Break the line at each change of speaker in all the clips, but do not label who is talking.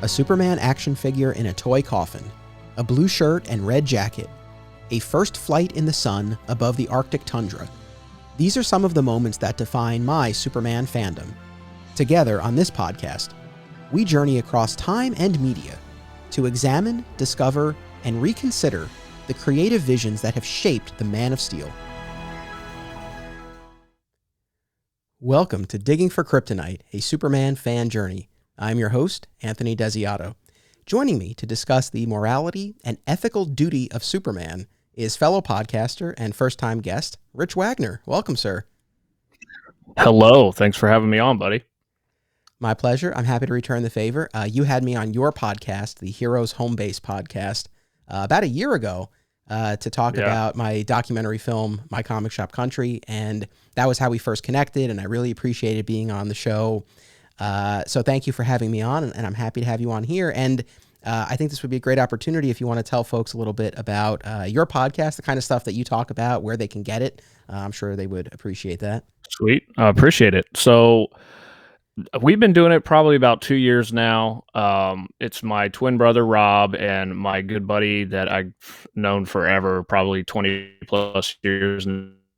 a Superman action figure in a toy coffin, a blue shirt and red jacket, a first flight in the sun above the Arctic tundra. These are some of the moments that define my Superman fandom. Together on this podcast, we journey across time and media to examine, discover, and reconsider the creative visions that have shaped the Man of Steel. Welcome to Digging for Kryptonite, a Superman fan journey. I'm your host, Anthony Desiato. Joining me to discuss the morality and ethical duty of Superman is fellow podcaster and first-time guest, Rich Wagner. Welcome, sir.
Hello. Thanks for having me on, buddy.
My pleasure. I'm happy to return the favor. You had me on your podcast, the Heroes Homebase Podcast, about a year ago to talk about my documentary film, My Comic Shop Country, and that was how we first connected, and I really appreciated being on the show. So thank you for having me on, and I'm happy to have you on here. And I think this would be a great opportunity if you want to tell folks a little bit about your podcast, the kind of stuff that you talk about, where they can get it. I'm sure they would appreciate that. Sweet.
I appreciate it. So we've been doing it probably about 2 years now. It's my twin brother, Rob, and my good buddy that I've known forever, probably 20 plus years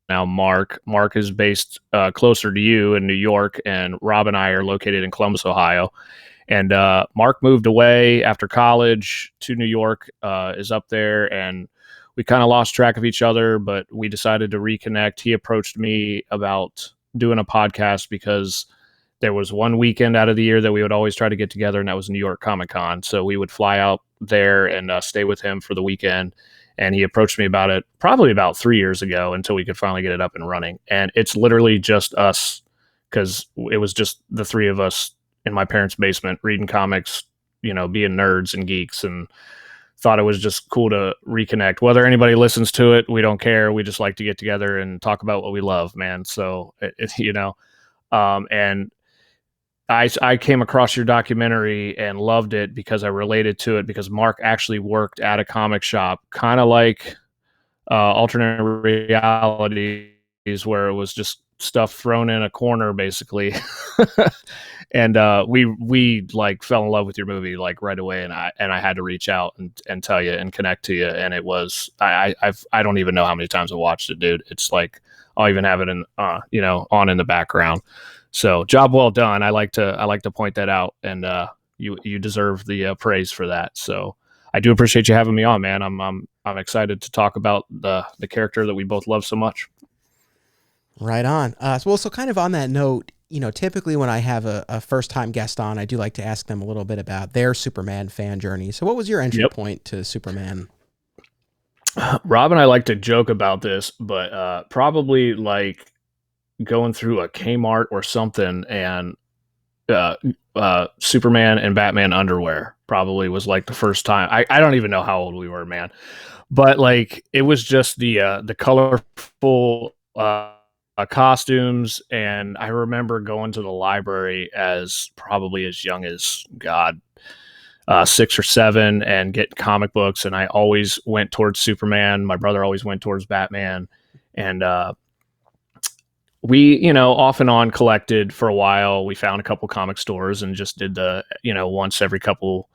now, Mark. Mark is based closer to you in New York, and Rob and I are located in Columbus, Ohio. And Mark moved away after college to New York, is up there, and we kind of lost track of each other, but we decided to reconnect. He approached me about doing a podcast because there was one weekend out of the year that we would always try to get together, and that was New York Comic Con. So we would fly out there and stay with him for the weekend. And he approached me about it probably about 3 years ago until we could finally get it up and running. And it's literally just us, because it was just the three of us in my parents' basement reading comics, you know, being nerds and geeks, and thought it was just cool to reconnect. Whether anybody listens to it, we don't care. We just like to get together and talk about what we love, man. So, and I came across your documentary and loved it because I related to it, because Mark actually worked at a comic shop, kind of like alternate realities, where it was just stuff thrown in a corner, basically. And we like fell in love with your movie like right away, and I had to reach out and tell you and connect to you. And it was I don't even know how many times I watched it, dude. It's like I'll even have it in on in the background. So job well done. I like to point that out, and you deserve the praise for that. So I do appreciate you having me on, man. I'm excited to talk about the character that we both love so much.
Right on. So kind of on that note, typically when I have a first-time guest on, I do like to ask them a little bit about their Superman fan journey. So what was your entry point to Superman?
Rob and I like to joke about this, but probably like going through a Kmart or something, and Superman and Batman underwear probably was like the first time. I don't even know how old we were, man, but like it was just the colorful costumes. And I remember going to the library as probably as young as 6 or 7 and get comic books. And I always went towards Superman. My brother always went towards Batman. And we, off and on collected for a while. We found a couple comic stores and just did the, once every couple,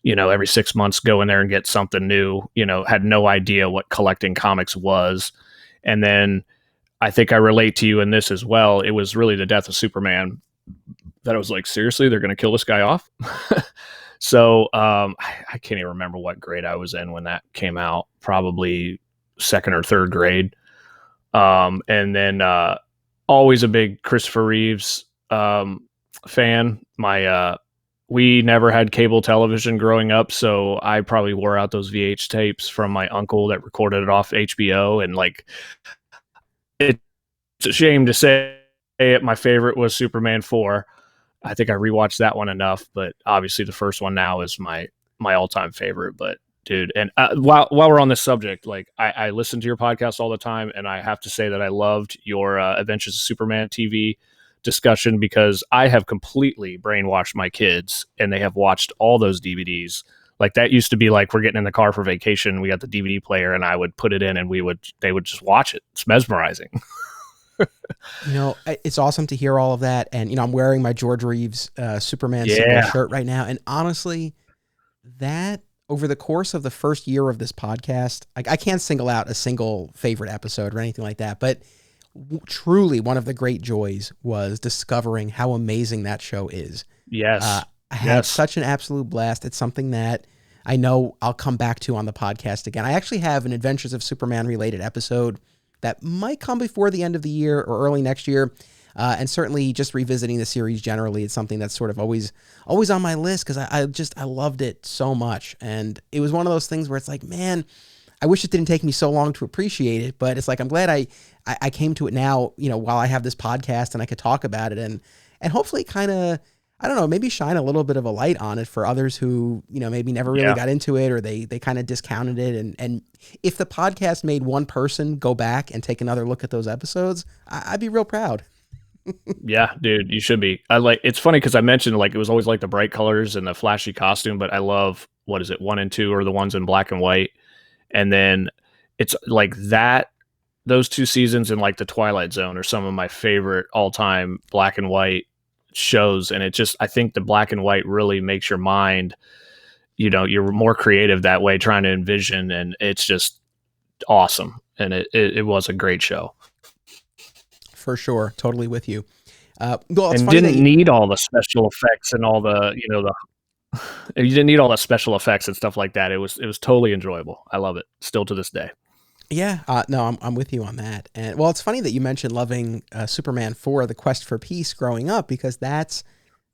every 6 months, go in there and get something new, had no idea what collecting comics was. And then I think I relate to you in this as well. It was really the death of Superman that I was like, seriously, they're going to kill this guy off? So I can't even remember what grade I was in when that came out, probably 2nd or 3rd grade. And then always a big Christopher Reeves fan. We never had cable television growing up, so I probably wore out those VH tapes from my uncle that recorded it off HBO. And like, it's a shame to say it, my favorite was Superman 4. I think I rewatched that one enough, but obviously the first one now is my all-time favorite. But dude, and while we're on this subject, like I listen to your podcast all the time, and I have to say that I loved your Adventures of Superman TV discussion, because I have completely brainwashed my kids, and they have watched all those DVDs. Like that used to be like, we're getting in the car for vacation, we got the DVD player, and I would put it in, and they would just watch it. It's mesmerizing.
It's awesome to hear all of that. And, I'm wearing my George Reeves Superman symbol shirt right now. And honestly, that over the course of the first year of this podcast, I can't single out a single favorite episode or anything like that, but truly one of the great joys was discovering how amazing that show is.
Yes.
I had such an absolute blast. It's something that I know I'll come back to on the podcast again. I actually have an Adventures of Superman related episode that might come before the end of the year or early next year. And certainly just revisiting the series generally, it's something that's sort of always on my list because I loved it so much. And it was one of those things where it's like, man, I wish it didn't take me so long to appreciate it, but it's like, I'm glad I came to it now, while I have this podcast and I could talk about it and hopefully kind of, I don't know, maybe shine a little bit of a light on it for others who, maybe never really got into it or they kind of discounted it. And if the podcast made one person go back and take another look at those episodes, I'd be real proud.
Yeah, dude, you should be. It's funny because I mentioned it was always like the bright colors and the flashy costume, but I love, 1 and 2 are the ones in black and white. And then it's like that, those 2 seasons in like the Twilight Zone are some of my favorite all time black and white shows. And I think the black and white really makes your mind, you're more creative that way, trying to envision, and it's just awesome. And it was a great show.
For sure. Totally with you.
And didn't need all the special effects and all the, you didn't need all the special effects and stuff like that. It was totally enjoyable. I love it still to this day.
Yeah. No, I'm with you on that. And well, it's funny that you mentioned loving Superman 4, The Quest for Peace growing up, because that's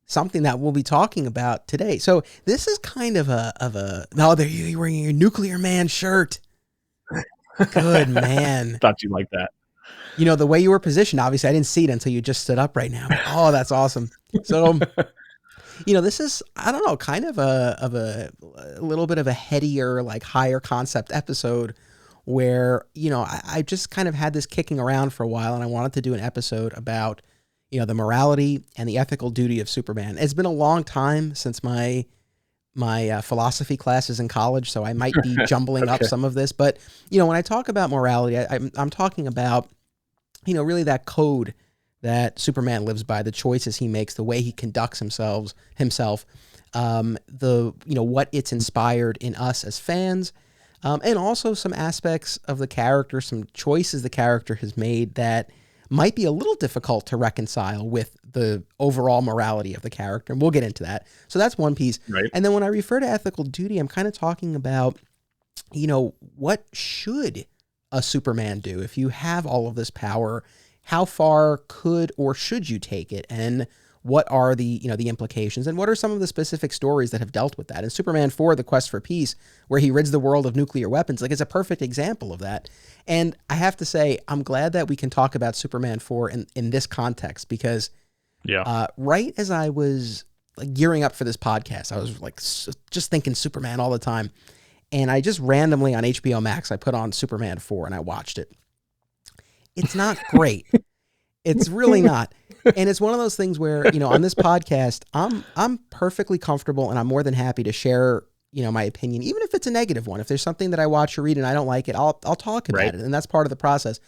something that we'll be talking about today. So this is kind of there you're wearing your Nuclear Man shirt. Good man.
Thought you liked that.
The way you were positioned, obviously I didn't see it until you just stood up right now. Oh, that's awesome. So, this is, I don't know, kind of a little bit of a headier, like higher concept episode where, I just kind of had this kicking around for a while and I wanted to do an episode about, the morality and the ethical duty of Superman. It's been a long time since my philosophy classes in college, so I might be jumbling up some of this. But, when I talk about morality, I'm talking about, really that code that Superman lives by, the choices he makes, the way he conducts himself, what it's inspired in us as fans, and also some aspects of the character, some choices the character has made that might be a little difficult to reconcile with the overall morality of the character. And we'll get into that. So that's one piece.
Right.
And then when I refer to ethical duty, I'm kind of talking about, what should a Superman do? If you have all of this power, how far could or should you take it? And what are the implications? And what are some of the specific stories that have dealt with that? And Superman 4, The Quest for Peace, where he rids the world of nuclear weapons, it's a perfect example of that. And I have to say, I'm glad that we can talk about Superman 4 in this context, because right as I was gearing up for this podcast, I was just thinking Superman all the time. And I just randomly on HBO Max, I put on Superman 4 and I watched it. It's not great. It's really not. And it's one of those things where, on this podcast, I'm perfectly comfortable and I'm more than happy to share, my opinion, even if it's a negative one. If there's something that I watch or read and I don't like it, I'll talk about it. And that's part of the process.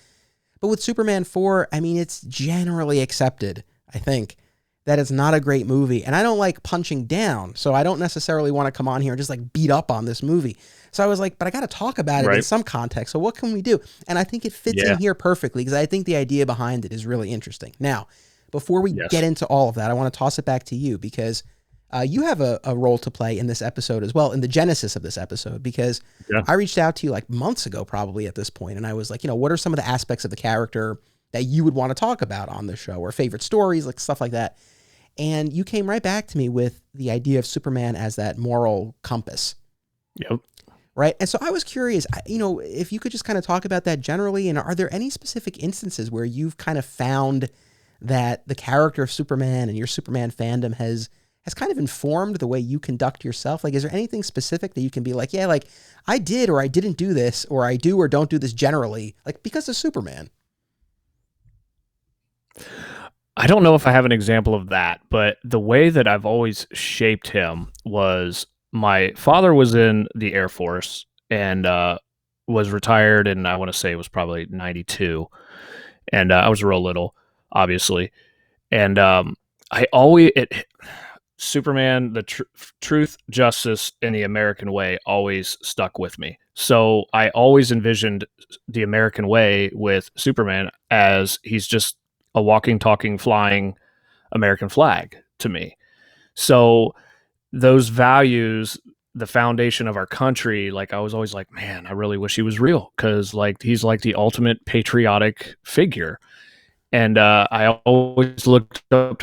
But with Superman 4, it's generally accepted, I think, that it's not a great movie. And I don't like punching down, so I don't necessarily want to come on here and just beat up on this movie. So I was like, but I got to talk about it in some context. So what can we do? And I think it fits in here perfectly, because I think the idea behind it is really interesting. Now, before we get into all of that, I want to toss it back to you, because you have a role to play in this episode as well, in the genesis of this episode, because I reached out to you months ago, probably at this point, and I was like, what are some of the aspects of the character that you would want to talk about on the show, or favorite stories, stuff like that. And you came right back to me with the idea of Superman as that moral compass.
Yep.
Right. And so I was curious, if you could just kind of talk about that generally, and are there any specific instances where you've kind of found that the character of Superman and your Superman fandom has kind of informed the way you conduct yourself? Is there anything specific that you can be I did or I didn't do this, or I do or don't do this generally, because of Superman?
I don't know if I have an example of that, but the way that I've always shaped him was, my father was in the Air Force and was retired, and I want to say it was probably 92. and I was real little, obviously, and I always Superman, the truth, justice, and the American way always stuck with me. So I always envisioned the American way with Superman as he's just a walking, talking, flying American flag to me. So those values, the foundation of our country, like I was always like, man, I really wish he was real, because like he's like the ultimate patriotic figure. And I always looked up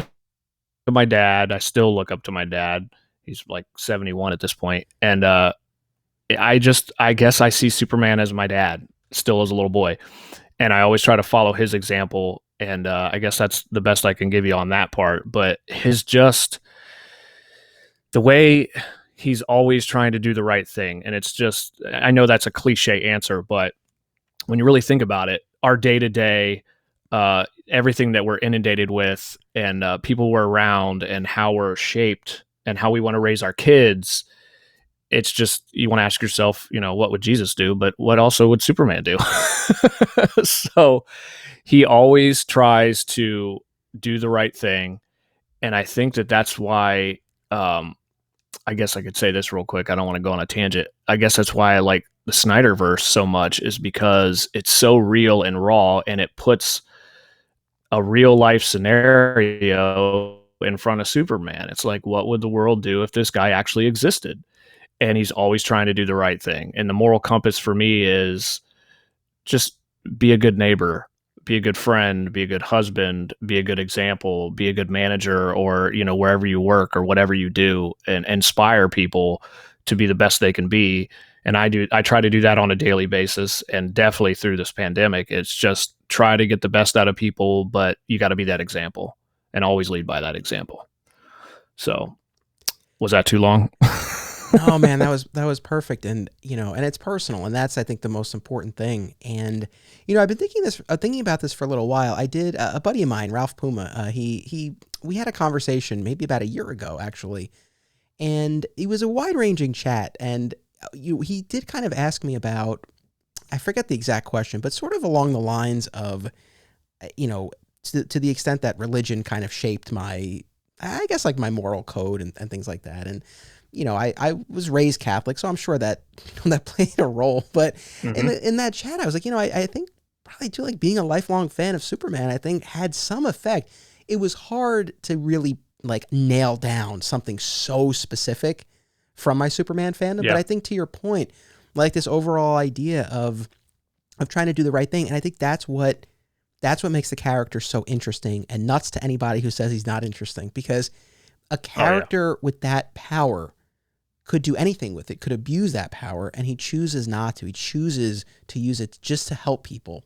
to my dad. I still look up to my dad. He's like 71 at this point. And I guess I see Superman as my dad still as a little boy. And I always try to follow his example. And I guess that's the best I can give you on that part. But the way he's always trying to do the right thing. And it's just, I know that's a cliche answer, but when you really think about it, our day to day, everything that we're inundated with, and people we're around, and how we're shaped, and how we want to raise our kids, it's just, you want to ask yourself, what would Jesus do? But what also would Superman do? So he always tries to do the right thing. And I think that's why, I guess I could say this real quick. I don't want to go on a tangent. I guess that's why I like the Snyderverse so much, is because it's so real and raw, and it puts a real life scenario in front of Superman. It's like, what would the world do if this guy actually existed? And he's always trying to do the right thing. And the moral compass for me is just be a good neighbor, be a good friend, be a good husband, be a good example, be a good manager, or, wherever you work or whatever you do, and inspire people to be the best they can be. And I try to do that on a daily basis, and definitely through this pandemic, it's just try to get the best out of people, but you got to be that example and always lead by that example. So was that too long?
Oh man, that was perfect. And, and it's personal, and that's, I think, the most important thing. And, I've been thinking about this for a little while. I did, a buddy of mine, Ralph Puma, we had a conversation maybe about a year ago, actually. And it was a wide ranging chat. And he did kind of ask me about, I forget the exact question, but sort of along the lines of, to the extent that religion kind of shaped my, I guess, like my moral code and things like that. And, I was raised Catholic, so I'm sure that that played a role. But in that chat, I was like, I think probably too, like, being a lifelong fan of Superman, I think had some effect. It was hard to really like nail down something so specific from my Superman fandom.
Yeah.
But I think, to your point, like this overall idea of trying to do the right thing. And I think that's what makes the character so interesting and nuts to anybody who says he's not interesting, because a character with that power could do anything with it, could abuse that power, and he chooses not to. He chooses to use it just to help people.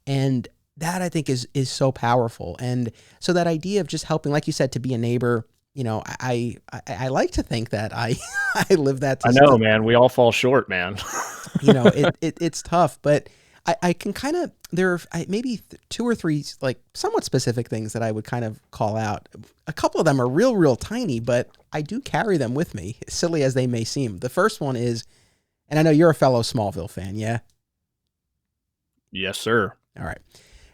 And that, I think, is so powerful. And so that idea of just helping, like you said, to be a neighbor, I like to think that I live that.
I know, man. We all fall short, man.
It's tough, but I can kind of, there are maybe 2 or 3 like somewhat specific things that I would kind of call out. A couple of them are real tiny, but I do carry them with me, silly as they may seem. The first one is, and I know you're a fellow Smallville fan, yeah?
Yes, sir.
All right.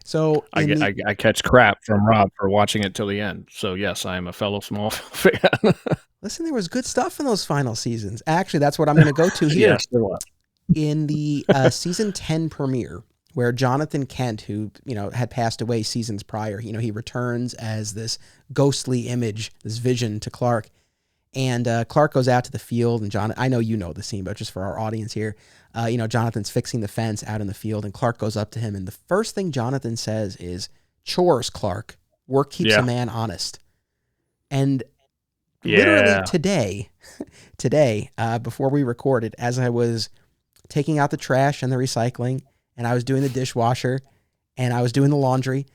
So
I catch crap from Rob for watching it till the end. So yes, I am a fellow Smallville fan.
Listen, there was good stuff in those final seasons. Actually, that's what I'm going to go to here.
Yes, there was.
In the season 10 premiere, where Jonathan Kent, who, had passed away seasons prior, he returns as this ghostly image, this vision to Clark. And Clark goes out to the field, and I know you know the scene, but just for our audience here, Jonathan's fixing the fence out in the field, and Clark goes up to him, and the first thing Jonathan says is, "Chores, Clark. Work keeps a man honest." And literally today, before we recorded, as I was taking out the trash and the recycling, and I was doing the dishwasher, and I was doing the laundry,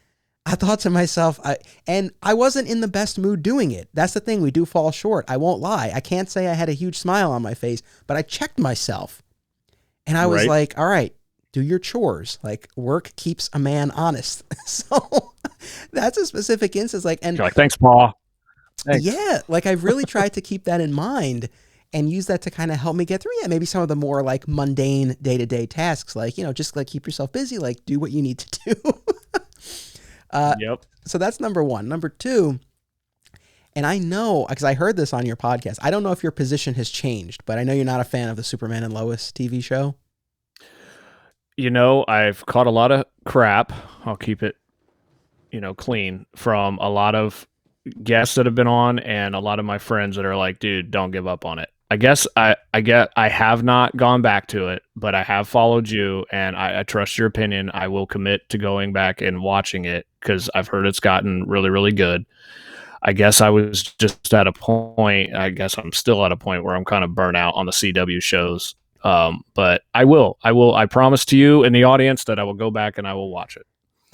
I thought to myself, and I wasn't in the best mood doing it. That's the thing. We do fall short. I won't lie. I can't say I had a huge smile on my face, but I checked myself. And I was like, all right, do your chores. Like, work keeps a man honest. So that's a specific instance. Like, and
you're like, thanks, Paul. Thanks.
Yeah. Like, I've really tried to keep that in mind and use that to kind of help me get through. Yeah, maybe some of the more like mundane day-to-day tasks, like, just like keep yourself busy, like do what you need to do.
Yep.
So that's number one. Number two, and I know, because I heard this on your podcast, I don't know if your position has changed, but I know you're not a fan of the Superman and Lois TV show.
I've caught a lot of crap. I'll keep it, clean from a lot of guests that have been on and a lot of my friends that are like, dude, don't give up on it. I guess I have not gone back to it, but I have followed you and I trust your opinion. I will commit to going back and watching it because I've heard it's gotten really, really good. I guess I was just at a point, I guess I'm still at a point where I'm kind of burnt out on the CW shows. But I promise to you and the audience that I will go back and I will watch it.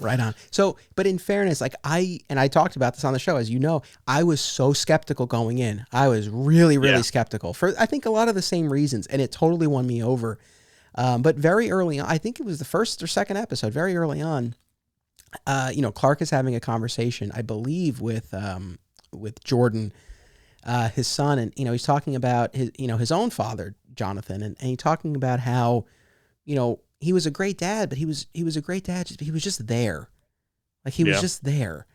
Right on. So, but in fairness, like I talked about this on the show, as you know, I was so skeptical going in. I was really, really skeptical for, I think, a lot of the same reasons, and it totally won me over. But very early on, I think it was the first or second episode, very early on, Clark is having a conversation, I believe, with Jordan, his son, and, he's talking about his own father, Jonathan, and he's talking about how, he was a great dad, but he was a great dad. He was just there. Like he was just there.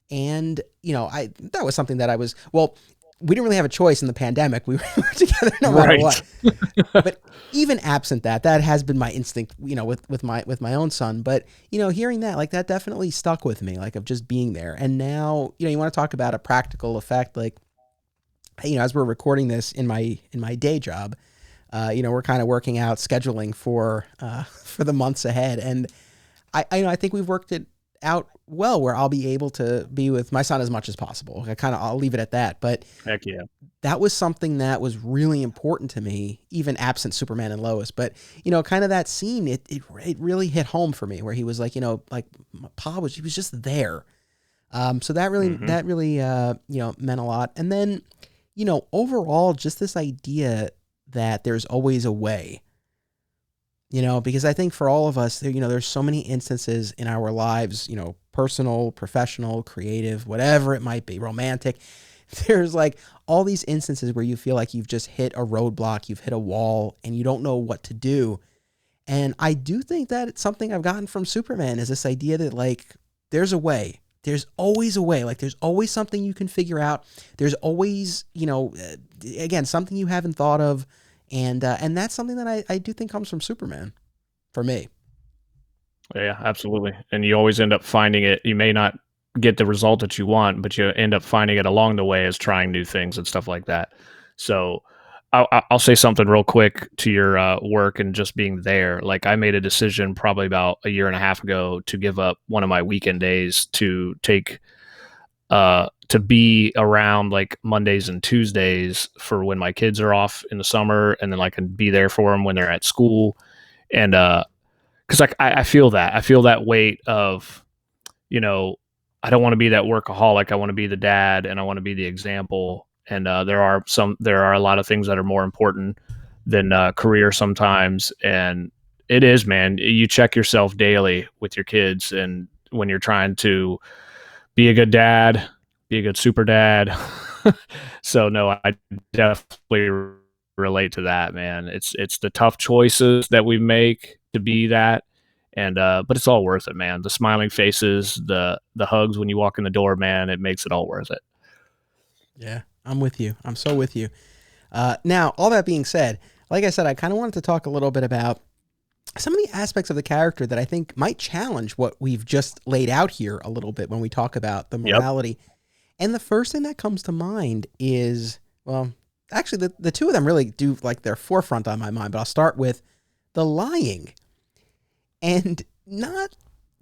And, that was something that we didn't really have a choice in the pandemic. We were together no matter what. But even absent that has been my instinct, with my own son. But, hearing that, like that definitely stuck with me, like of just being there. And now, you want to talk about a practical effect, like, as we're recording this in my day job, we're kind of working out scheduling for the months ahead. And I think we've worked it out well where I'll be able to be with my son as much as possible. I'll leave it at that. But
heck yeah,
that was something that was really important to me, even absent Superman and Lois. But, kind of that scene, it really hit home for me where he was like, like Pa he was just there. So that really, meant a lot. And then, overall, just this idea that there's always a way, because I think for all of us, there's so many instances in our lives, personal, professional, creative, whatever it might be, romantic. There's like all these instances where you feel like you've just hit a roadblock, you've hit a wall, and you don't know what to do. And I do think that it's something I've gotten from Superman is this idea that like, there's a way. There's always a way. Like there's always something you can figure out. There's always, again, something you haven't thought of. And that's something that I do think comes from Superman for me.
Yeah, absolutely. And you always end up finding it. You may not get the result that you want, but you end up finding it along the way as trying new things and stuff like that. So I'll say something real quick to your work and just being there. Like I made a decision probably about a year and a half ago to give up one of my weekend days to take to be around like Mondays and Tuesdays for when my kids are off in the summer, and then I can be there for them when they're at school. And because I feel that weight of, I don't want to be that workaholic. I want to be the dad and I want to be the example. And there are a lot of things that are more important than career sometimes. And it is, man, you check yourself daily with your kids, and when you're trying to be a good dad, be a good super dad. So no, I definitely relate to that, man. It's the tough choices that we make to be that. And but it's all worth it, man. The smiling faces, the hugs when you walk in the door, man, it makes it all worth it.
Yeah, I'm with you. I'm so with you. Now, all that being said, like I said, I kind of wanted to talk a little bit about some of the aspects of the character that I think might challenge what we've just laid out here a little bit when we talk about the morality. Yep. And the first thing that comes to mind is, well, actually the two of them really do like their forefront on my mind, but I'll start with the lying. And not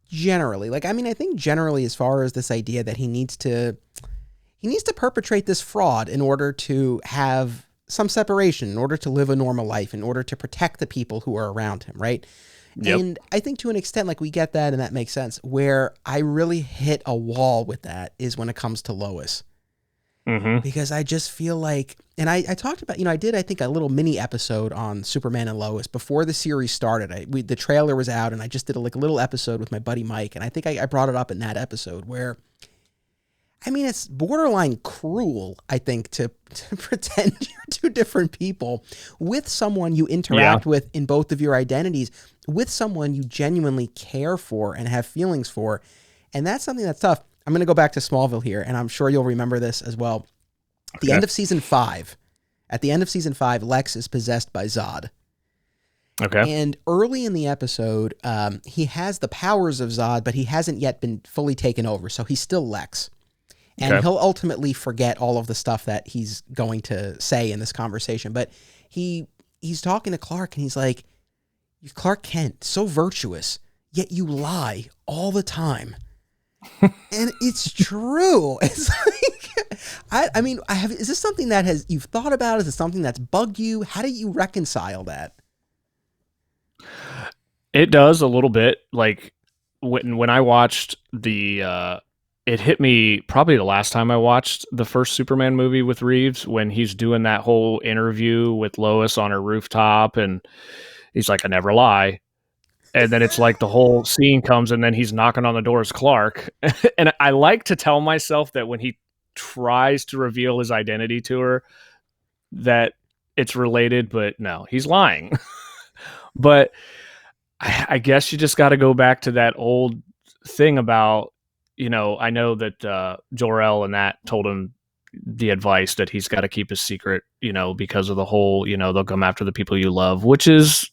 generally, like, I mean, I think generally as far as this idea that he needs to perpetrate this fraud in order to have some separation, in order to live a normal life, in order to protect the people who are around him, right? Yep. And I think to an extent, like, we get that and that makes sense. Where I really hit a wall with that is when it comes to Lois. Mm-hmm. Because I just feel like, and I talked about, I did, I think, a little mini episode on Superman and Lois before the series started. The trailer was out, and I just did a little episode with my buddy Mike, and I think I brought it up in that episode where, I mean, it's borderline cruel, I think, to pretend you're two different people with someone you interact with in both of your identities, with someone you genuinely care for and have feelings for. And that's something that's tough. I'm going to go back to Smallville here, and I'm sure you'll remember this as well. At the end of season 5, Lex is possessed by Zod.
Okay.
And early in the episode, he has the powers of Zod, but he hasn't yet been fully taken over, so he's still Lex. And he'll ultimately forget all of the stuff that he's going to say in this conversation. But he's talking to Clark, and he's like, Clark Kent, so virtuous, yet you lie all the time. And it's true. It's like, I mean, is this something that you've thought about? Is it something that's bugged you? How do you reconcile that?
It does a little bit. Like when I watched the, it hit me probably the last time I watched the first Superman movie with Reeves, when he's doing that whole interview with Lois on her rooftop, and he's like, I never lie. And then it's like the whole scene comes, and then he's knocking on the door as Clark. And I like to tell myself that when he tries to reveal his identity to her, that it's related, but no, he's lying. But I guess you just got to go back to that old thing about, I know that Jor-El and that told him the advice that he's got to keep a secret, because of the whole, they'll come after the people you love, which is,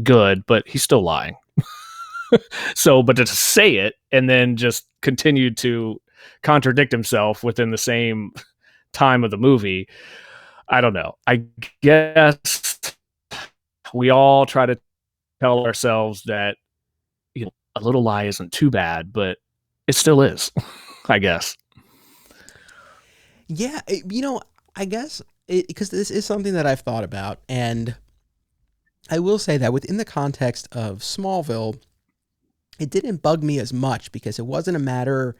good, but he's still lying. So, but to say it and then just continue to contradict himself within the same time of the movie, I don't know. I guess we all try to tell ourselves that, a little lie isn't too bad, but it still is, I guess.
Yeah, I guess because this is something that I've thought about, and I will say that within the context of Smallville, it didn't bug me as much because it wasn't a matter.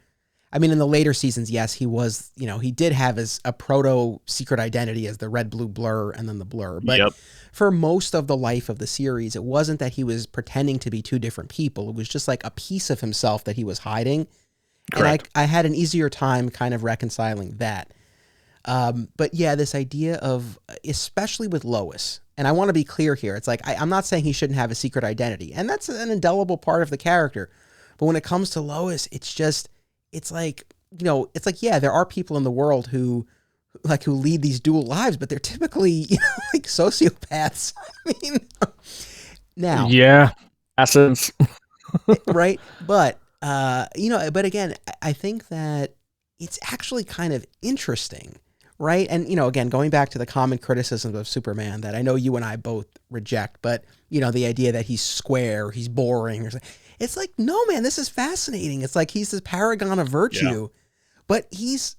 I mean, in the later seasons, yes, he was, he did have a proto secret identity as the red, blue blur and then the blur. But for most of the life of the series, it wasn't that he was pretending to be two different people. It was just like a piece of himself that he was hiding. Correct. And I had an easier time kind of reconciling that. But yeah, this idea of, especially with Lois, and I want to be clear here. It's like, I'm not saying he shouldn't have a secret identity, and that's an indelible part of the character. But when it comes to Lois, it's like, yeah, there are people in the world who lead these dual lives, but they're typically, like sociopaths. I mean, now.
Yeah. Essence.
Right. But, but again, I think that it's actually kind of interesting, right? And, again, going back to the common criticisms of Superman that I know you and I both reject, but, the idea that he's square, he's boring, or something. It's like, no, man, this is fascinating. It's like he's this paragon of virtue, but he's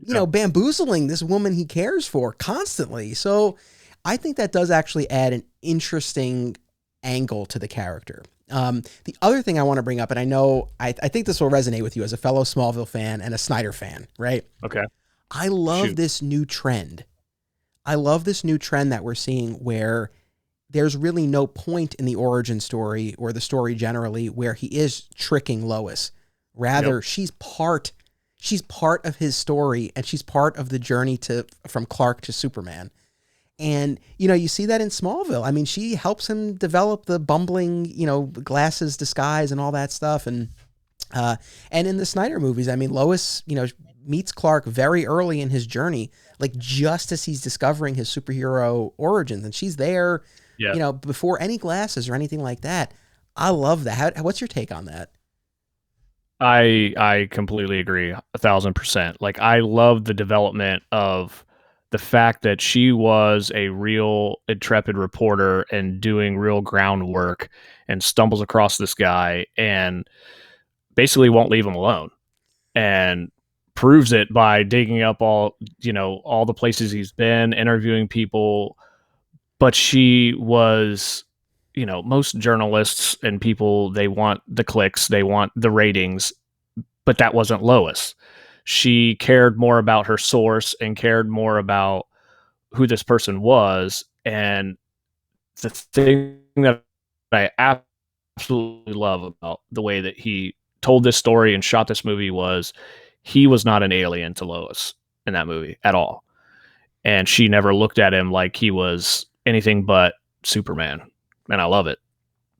bamboozling this woman he cares for constantly. So I think that does actually add an interesting angle to the character. The other thing I want to bring up, and I know I think this will resonate with you as a fellow Smallville fan and a Snyder fan, right?
Okay.
I love this new trend. I love this new trend that we're seeing where there's really no point in the origin story or the story generally where he is tricking Lois. Rather, she's part of his story, and she's part of the journey from Clark to Superman. And, you see that in Smallville. I mean, she helps him develop the bumbling, glasses disguise and all that stuff. And in the Snyder movies, I mean, Lois, meets Clark very early in his journey, like just as he's discovering his superhero origins, and she's there, before any glasses or anything like that. I love that. What's your take on that?
I completely agree, 1,000%. Like, I love the development of the fact that she was a real intrepid reporter and doing real groundwork, and stumbles across this guy and basically won't leave him alone, and proves it by digging up all the places he's been, interviewing people. But she was, most journalists and people, they want the clicks, they want the ratings, but that wasn't Lois. She cared more about her source and cared more about who this person was. And the thing that I absolutely love about the way that he told this story and shot this movie was he was not an alien to Lois in that movie at all. And she never looked at him like he was anything but Superman. And I love it.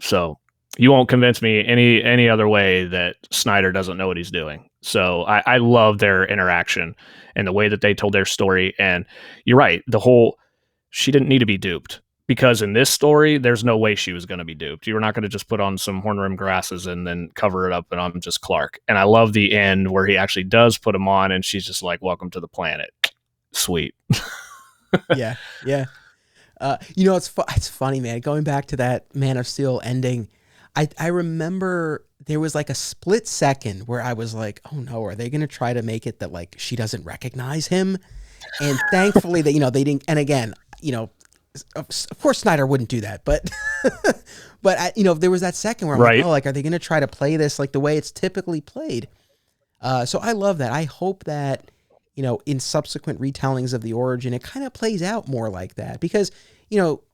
So You won't convince me any other way that Snyder doesn't know what he's doing. So I love their interaction and the way that they told their story. And you're right, she didn't need to be duped, because in this story, there's no way she was going to be duped. You were not going to just put on some horn-rimmed glasses and then cover it up and I'm just Clark. And I love the end where he actually does put them on and she's just like, welcome to the planet. Sweet.
Yeah. It's funny, man. Going back to that Man of Steel ending, I remember there was like a split second where I was like, oh no, are they going to try to make it that like she doesn't recognize him? And thankfully that, they didn't. And again, of course Snyder wouldn't do that, but, there was that second where I'm like, oh, like, are they going to try to play this like the way it's typically played? So I love that. I hope that, in subsequent retellings of the origin, it kind of plays out more like that because,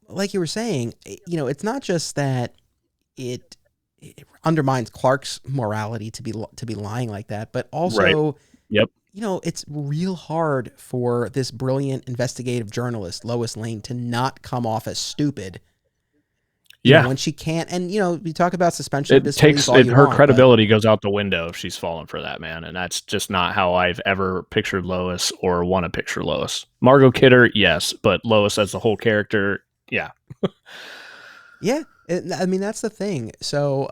like you were saying, it's not just that it undermines Clark's morality to be lying like that, but also,
Yep.
It's real hard for this brilliant investigative journalist, Lois Lane, to not come off as stupid. When she can't, and we talk about suspension of disbelief.
Her credibility goes out the window if she's fallen for that, man. And that's just not how I've ever pictured Lois or want to picture Lois. Margot Kidder, yes, but Lois as the whole character, yeah.
Yeah. I mean, that's the thing. So,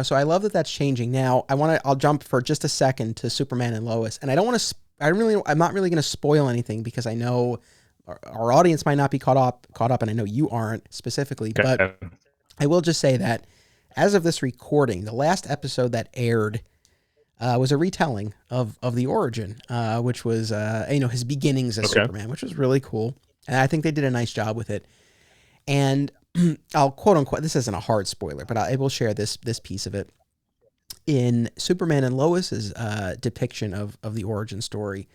so I love that that's changing. Now, I'll jump for just a second to Superman and Lois. And I don't want to, I'm not really going to spoil anything because I know our audience might not be caught up, and I know you aren't specifically, but I will just say that as of this recording, the last episode that aired was a retelling of the origin, which was, his beginnings as Superman, which was really cool. And I think they did a nice job with it. And I'll quote unquote, this isn't a hard spoiler, but I will share this piece of it. In Superman and Lois's depiction of the origin story,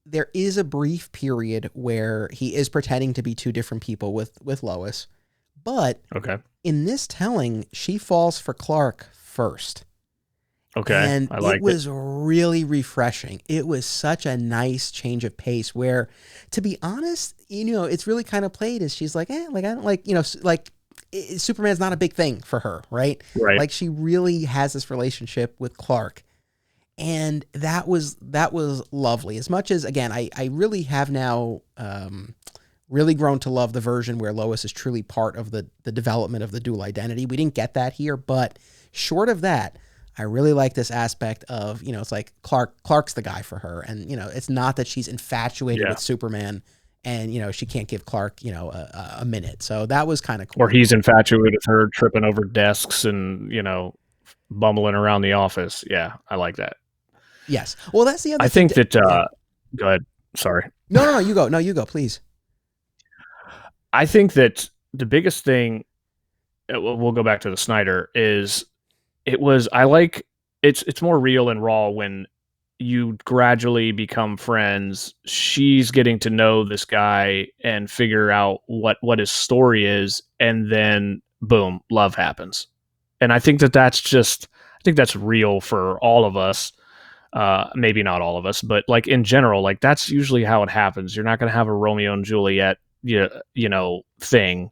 there is a brief period where he is pretending to be two different people with Lois, but in this telling, she falls for Clark first.
Okay.
And it was really refreshing. It was such a nice change of pace where, to be honest, it's really kind of played as she's like, I don't like, Superman's not a big thing for her, right?
Right.
Like she really has this relationship with Clark. And that was lovely. As much as, again, I really have now really grown to love the version where Lois is truly part of the development of the dual identity. We didn't get that here, but short of that, I really like this aspect of, it's like Clark's the guy for her. And, it's not that she's infatuated with Superman and, she can't give Clark, a minute. So that was kind of cool.
Or he's infatuated with her tripping over desks and, bumbling around the office. Yeah, I like that.
Yes. Well, that's the other
thing.
I think
that, go ahead. Sorry.
No, you go. No, you go, please.
I think that the biggest thing, we'll go back to the Snyder, is it's more real and raw when you gradually become friends. She's getting to know this guy and figure out what his story is. And then boom, love happens. And I think that's real for all of us. Maybe not all of us, but like in general, like that's usually how it happens. You're not going to have a Romeo and Juliet, thing.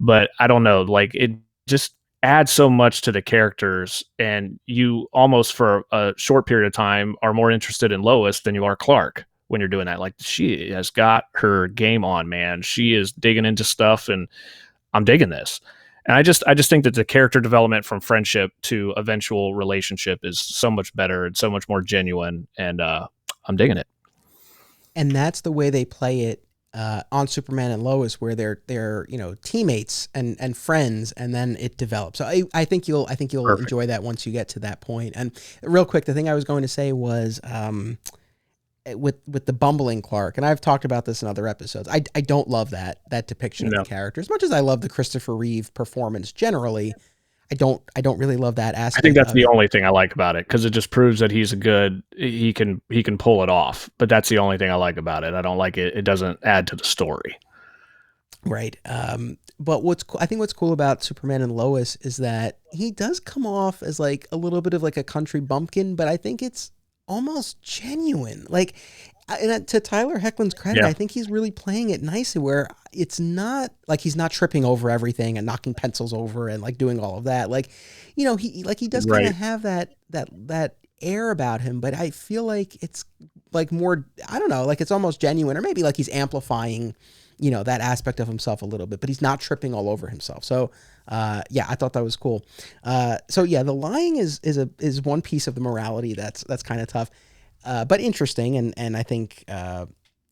But I don't know, like it just adds so much to the characters, and you almost for a short period of time are more interested in Lois than you are Clark when you're doing that. Like she has got her game on, man. She is digging into stuff, and I'm digging this. And I just think that the character development from friendship to eventual relationship is so much better and so much more genuine, and I'm digging it.
And that's the way they play it on Superman and Lois, where they're teammates and friends, and then it develops. So I think you'll Perfect. Enjoy that once you get to that point. And real quick, the thing I was going to say was with the bumbling Clark, and I've talked about this in other episodes. I don't love that depiction of the character as much as I love the Christopher Reeve performance generally. I don't really love that aspect.
I think that's the only thing I like about it, because it just proves that he can pull it off. But that's the only thing I like about it. I don't like it. It doesn't add to the story.
Right. But I think what's cool about Superman and Lois is that he does come off as like a little bit of like a country bumpkin, but I think it's almost genuine. Like, and to Tyler Hoechlin's credit, I think he's really playing it nicely where it's not like he's not tripping over everything and knocking pencils over and like doing all of that. Like, you know, he does kind of have that air about him, but I feel like it's like more, I don't know, like it's almost genuine, or maybe like he's amplifying, you know, that aspect of himself a little bit, but he's not tripping all over himself. So, yeah, I thought that was cool. So yeah, the lying is one piece of the morality that's kind of tough. But interesting, and I think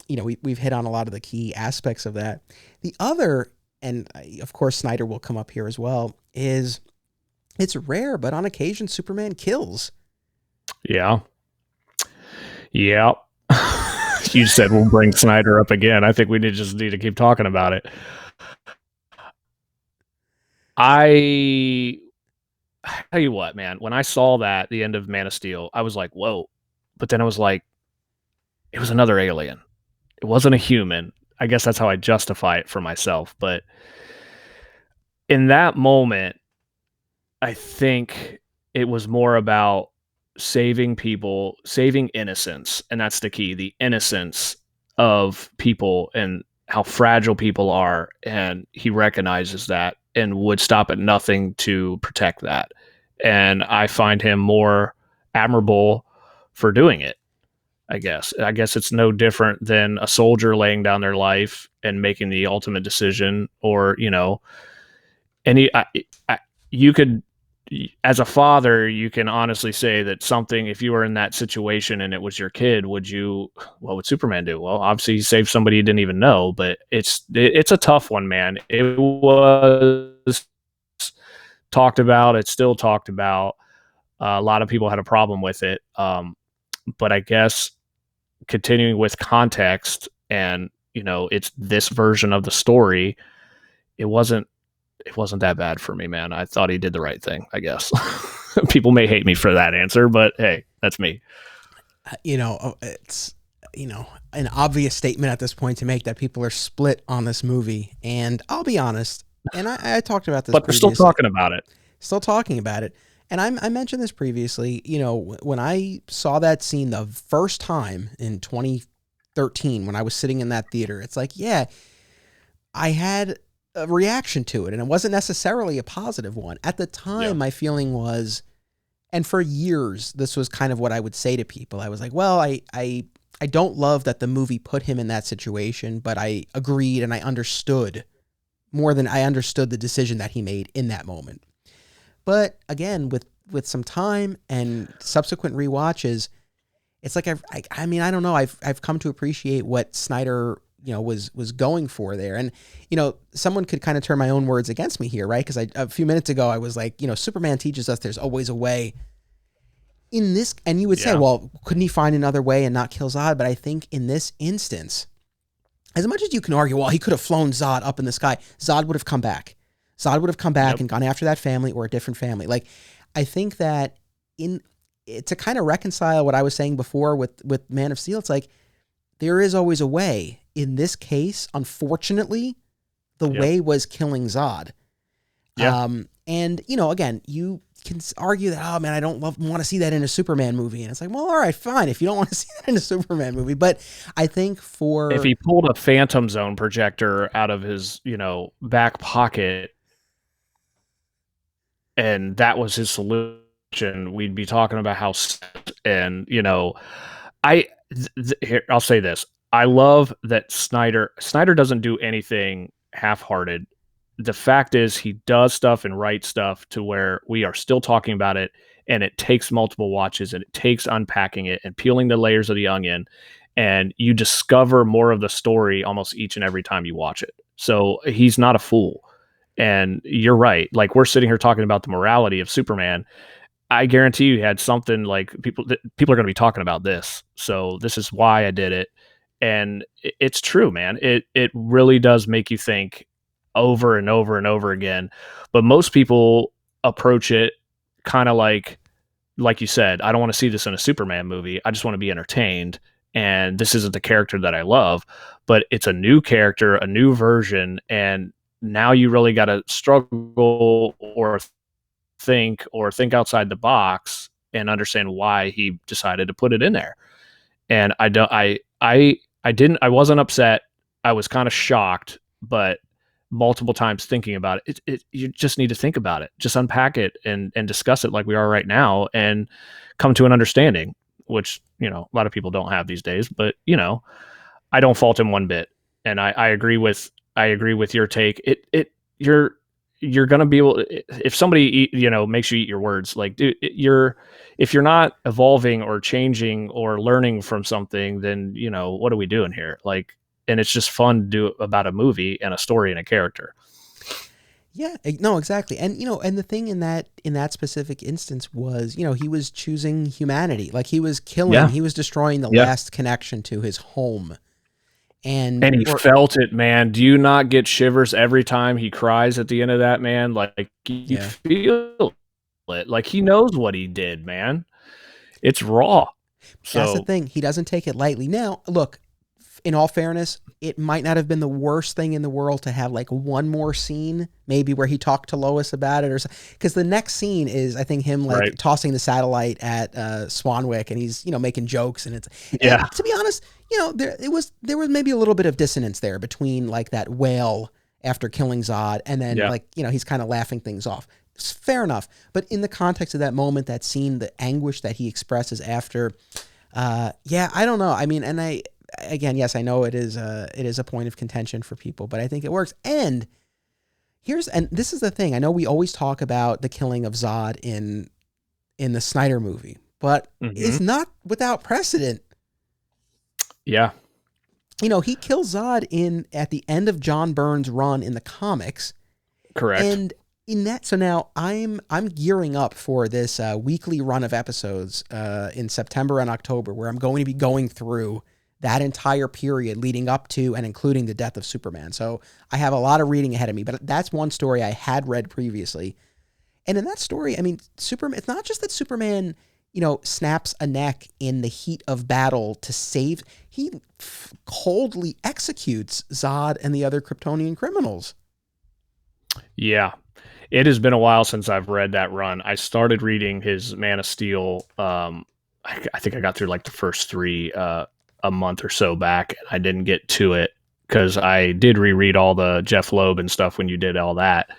you know, we've hit on a lot of the key aspects of that. The other, and of course Snyder will come up here as well, is it's rare, but on occasion Superman kills.
Yeah. You said we'll bring Snyder up again. I think we just need to keep talking about it. I tell you what, man, when I saw that, the end of Man of Steel, I was like, whoa. But then I was like, it was another alien. It wasn't a human. I guess that's how I justify it for myself. But in that moment, I think it was more about saving people, saving innocence. And that's the key, the innocence of people and how fragile people are. And he recognizes that and would stop at nothing to protect that. And I find him more admirable for doing it. I guess it's no different than a soldier laying down their life and making the ultimate decision, or, you know, you could, as a father, you can honestly say that something, if you were in that situation and it was your kid, what would Superman do? Well, obviously he saved somebody he didn't even know, but it's a tough one, man. It was talked about. It's still talked about. A lot of people had a problem with it. But I guess continuing with context and, you know, it's this version of the story, it wasn't that bad for me, man. I thought he did the right thing, I guess. People may hate me for that answer, but hey, that's me.
You know, it's, you know, an obvious statement at this point to make that people are split on this movie. And I'll be honest, and I talked about this,
but they're still talking about it. And I mentioned this previously, you know, when I saw that scene the first time in 2013, when I was sitting in that theater, it's like, yeah, I had a reaction to it, and it wasn't necessarily a positive one. At the time, my feeling was, and for years, this was kind of what I would say to people. I was like, well, I don't love that the movie put him in that situation, but I agreed and I understood more than I understood the decision that he made in that moment. But again, with some time and subsequent rewatches, it's like I mean, I don't know. I've come to appreciate what Snyder, you know, was going for there. And, you know, someone could kind of turn my own words against me here, right? Because a few minutes ago I was like, you know, Superman teaches us there's always a way. In this, and you would say, well, couldn't he find another way and not kill Zod? But I think in this instance, as much as you can argue, well, he could have flown Zod up in the sky, Zod would have come back. Zod would have come back and gone after that family or a different family. Like, I think that to kind of reconcile what I was saying before with Man of Steel, it's like there is always a way. In this case, unfortunately, the way was killing Zod. And, you know, again, you can argue that, oh man, I don't want to see that in a Superman movie. And it's like, well, all right, fine, if you don't want to see that in a Superman movie. But I think if he pulled a Phantom Zone projector out of his, you know, back pocket, and that was his solution, we'd be talking about how, and, you know, here, I'll say this. I love that Snyder doesn't do anything half-hearted. The fact is he does stuff and writes stuff to where we are still talking about it, and it takes multiple watches, and it takes unpacking it and peeling the layers of the onion, and you discover more of the story almost each and every time you watch it. So he's not a fool. And you're right. Like, we're sitting here talking about the morality of Superman. I guarantee you had something like people are going to be talking about this. So this is why I did it. And it's true, man. It really does make you think over and over and over again. But most people approach it kind of like you said, I don't want to see this in a Superman movie. I just want to be entertained. And this isn't the character that I love, but it's a new character, a new version. And now you really got to struggle or think outside the box and understand why he decided to put it in there. And I wasn't upset. I was kind of shocked, but multiple times thinking about it, you just need to think about it, just unpack it and discuss it like we are right now and come to an understanding, which, you know, a lot of people don't have these days, but you know, I don't fault him one bit. And I agree with your take. You're going to be able, if somebody, you know, makes you eat your words, like, dude, if you're not evolving or changing or learning from something, then, you know, what are we doing here? Like, and it's just fun to do about a movie and a story and a character.
Yeah, no, exactly. And, you know, and the thing in that specific instance was, you know, he was choosing humanity. Like he was killing, he was destroying the last connection to his home. And
he felt it, man. Do you not get shivers every time he cries at the end of that, man? Like you feel it. Like he knows what he did, man. It's raw. So
that's the thing. He doesn't take it lightly. Now, look, in all fairness, it might not have been the worst thing in the world to have like one more scene, maybe where he talked to Lois about it, or because the next scene is, I think, him like tossing the satellite at Swanwick, and he's, you know, making jokes, and it's and to be honest, you know, there was maybe a little bit of dissonance there between like that wail after killing Zod, and then like, you know, he's kind of laughing things off. It's fair enough, but in the context of that moment, that scene, the anguish that he expresses after, I don't know. I mean, and again, yes, I know it is a point of contention for people, but I think it works. And this is the thing. I know we always talk about the killing of Zod in the Snyder movie, but it's not without precedent.
Yeah.
You know, he kills Zod at the end of John Byrne's run in the comics.
Correct.
And in that, so now I'm gearing up for this weekly run of episodes in September and October, where I'm going to be going through that entire period leading up to and including the death of Superman. So I have a lot of reading ahead of me, but that's one story I had read previously. And in that story, I mean, Superman, it's not just that Superman, you know, snaps a neck in the heat of battle to save, he coldly executes Zod and the other Kryptonian criminals.
Yeah. It has been a while since I've read that run. I started reading his Man of Steel. I think I got through like the first 3 a month or so back. I didn't get to it because I did reread all the Jeff Loeb and stuff when you did all that.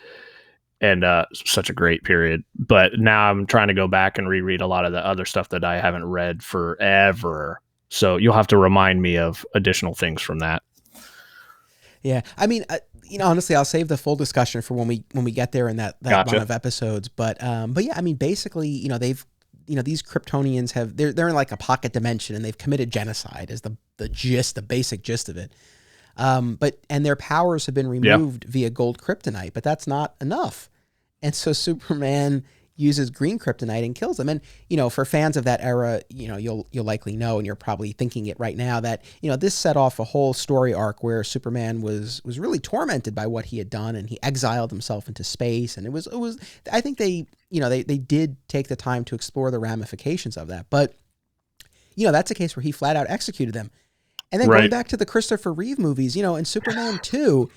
And such a great period. But now I'm trying to go back and reread a lot of the other stuff that I haven't read forever. So you'll have to remind me of additional things from that.
Yeah. I mean, you know, honestly, I'll save the full discussion for when we get there in that run of episodes. But yeah, I mean, basically, you know, these Kryptonians they're in like a pocket dimension, and they've committed genocide is the basic gist of it. And their powers have been removed via gold kryptonite, but that's not enough. And so Superman uses green kryptonite and kills them. And, you know, for fans of that era, you know, you'll likely know, and you're probably thinking it right now, that, you know, this set off a whole story arc where Superman was really tormented by what he had done, and he exiled himself into space. And it was, I think they did take the time to explore the ramifications of that. But, you know, that's a case where he flat out executed them. And then going back to the Christopher Reeve movies, you know, in Superman 2,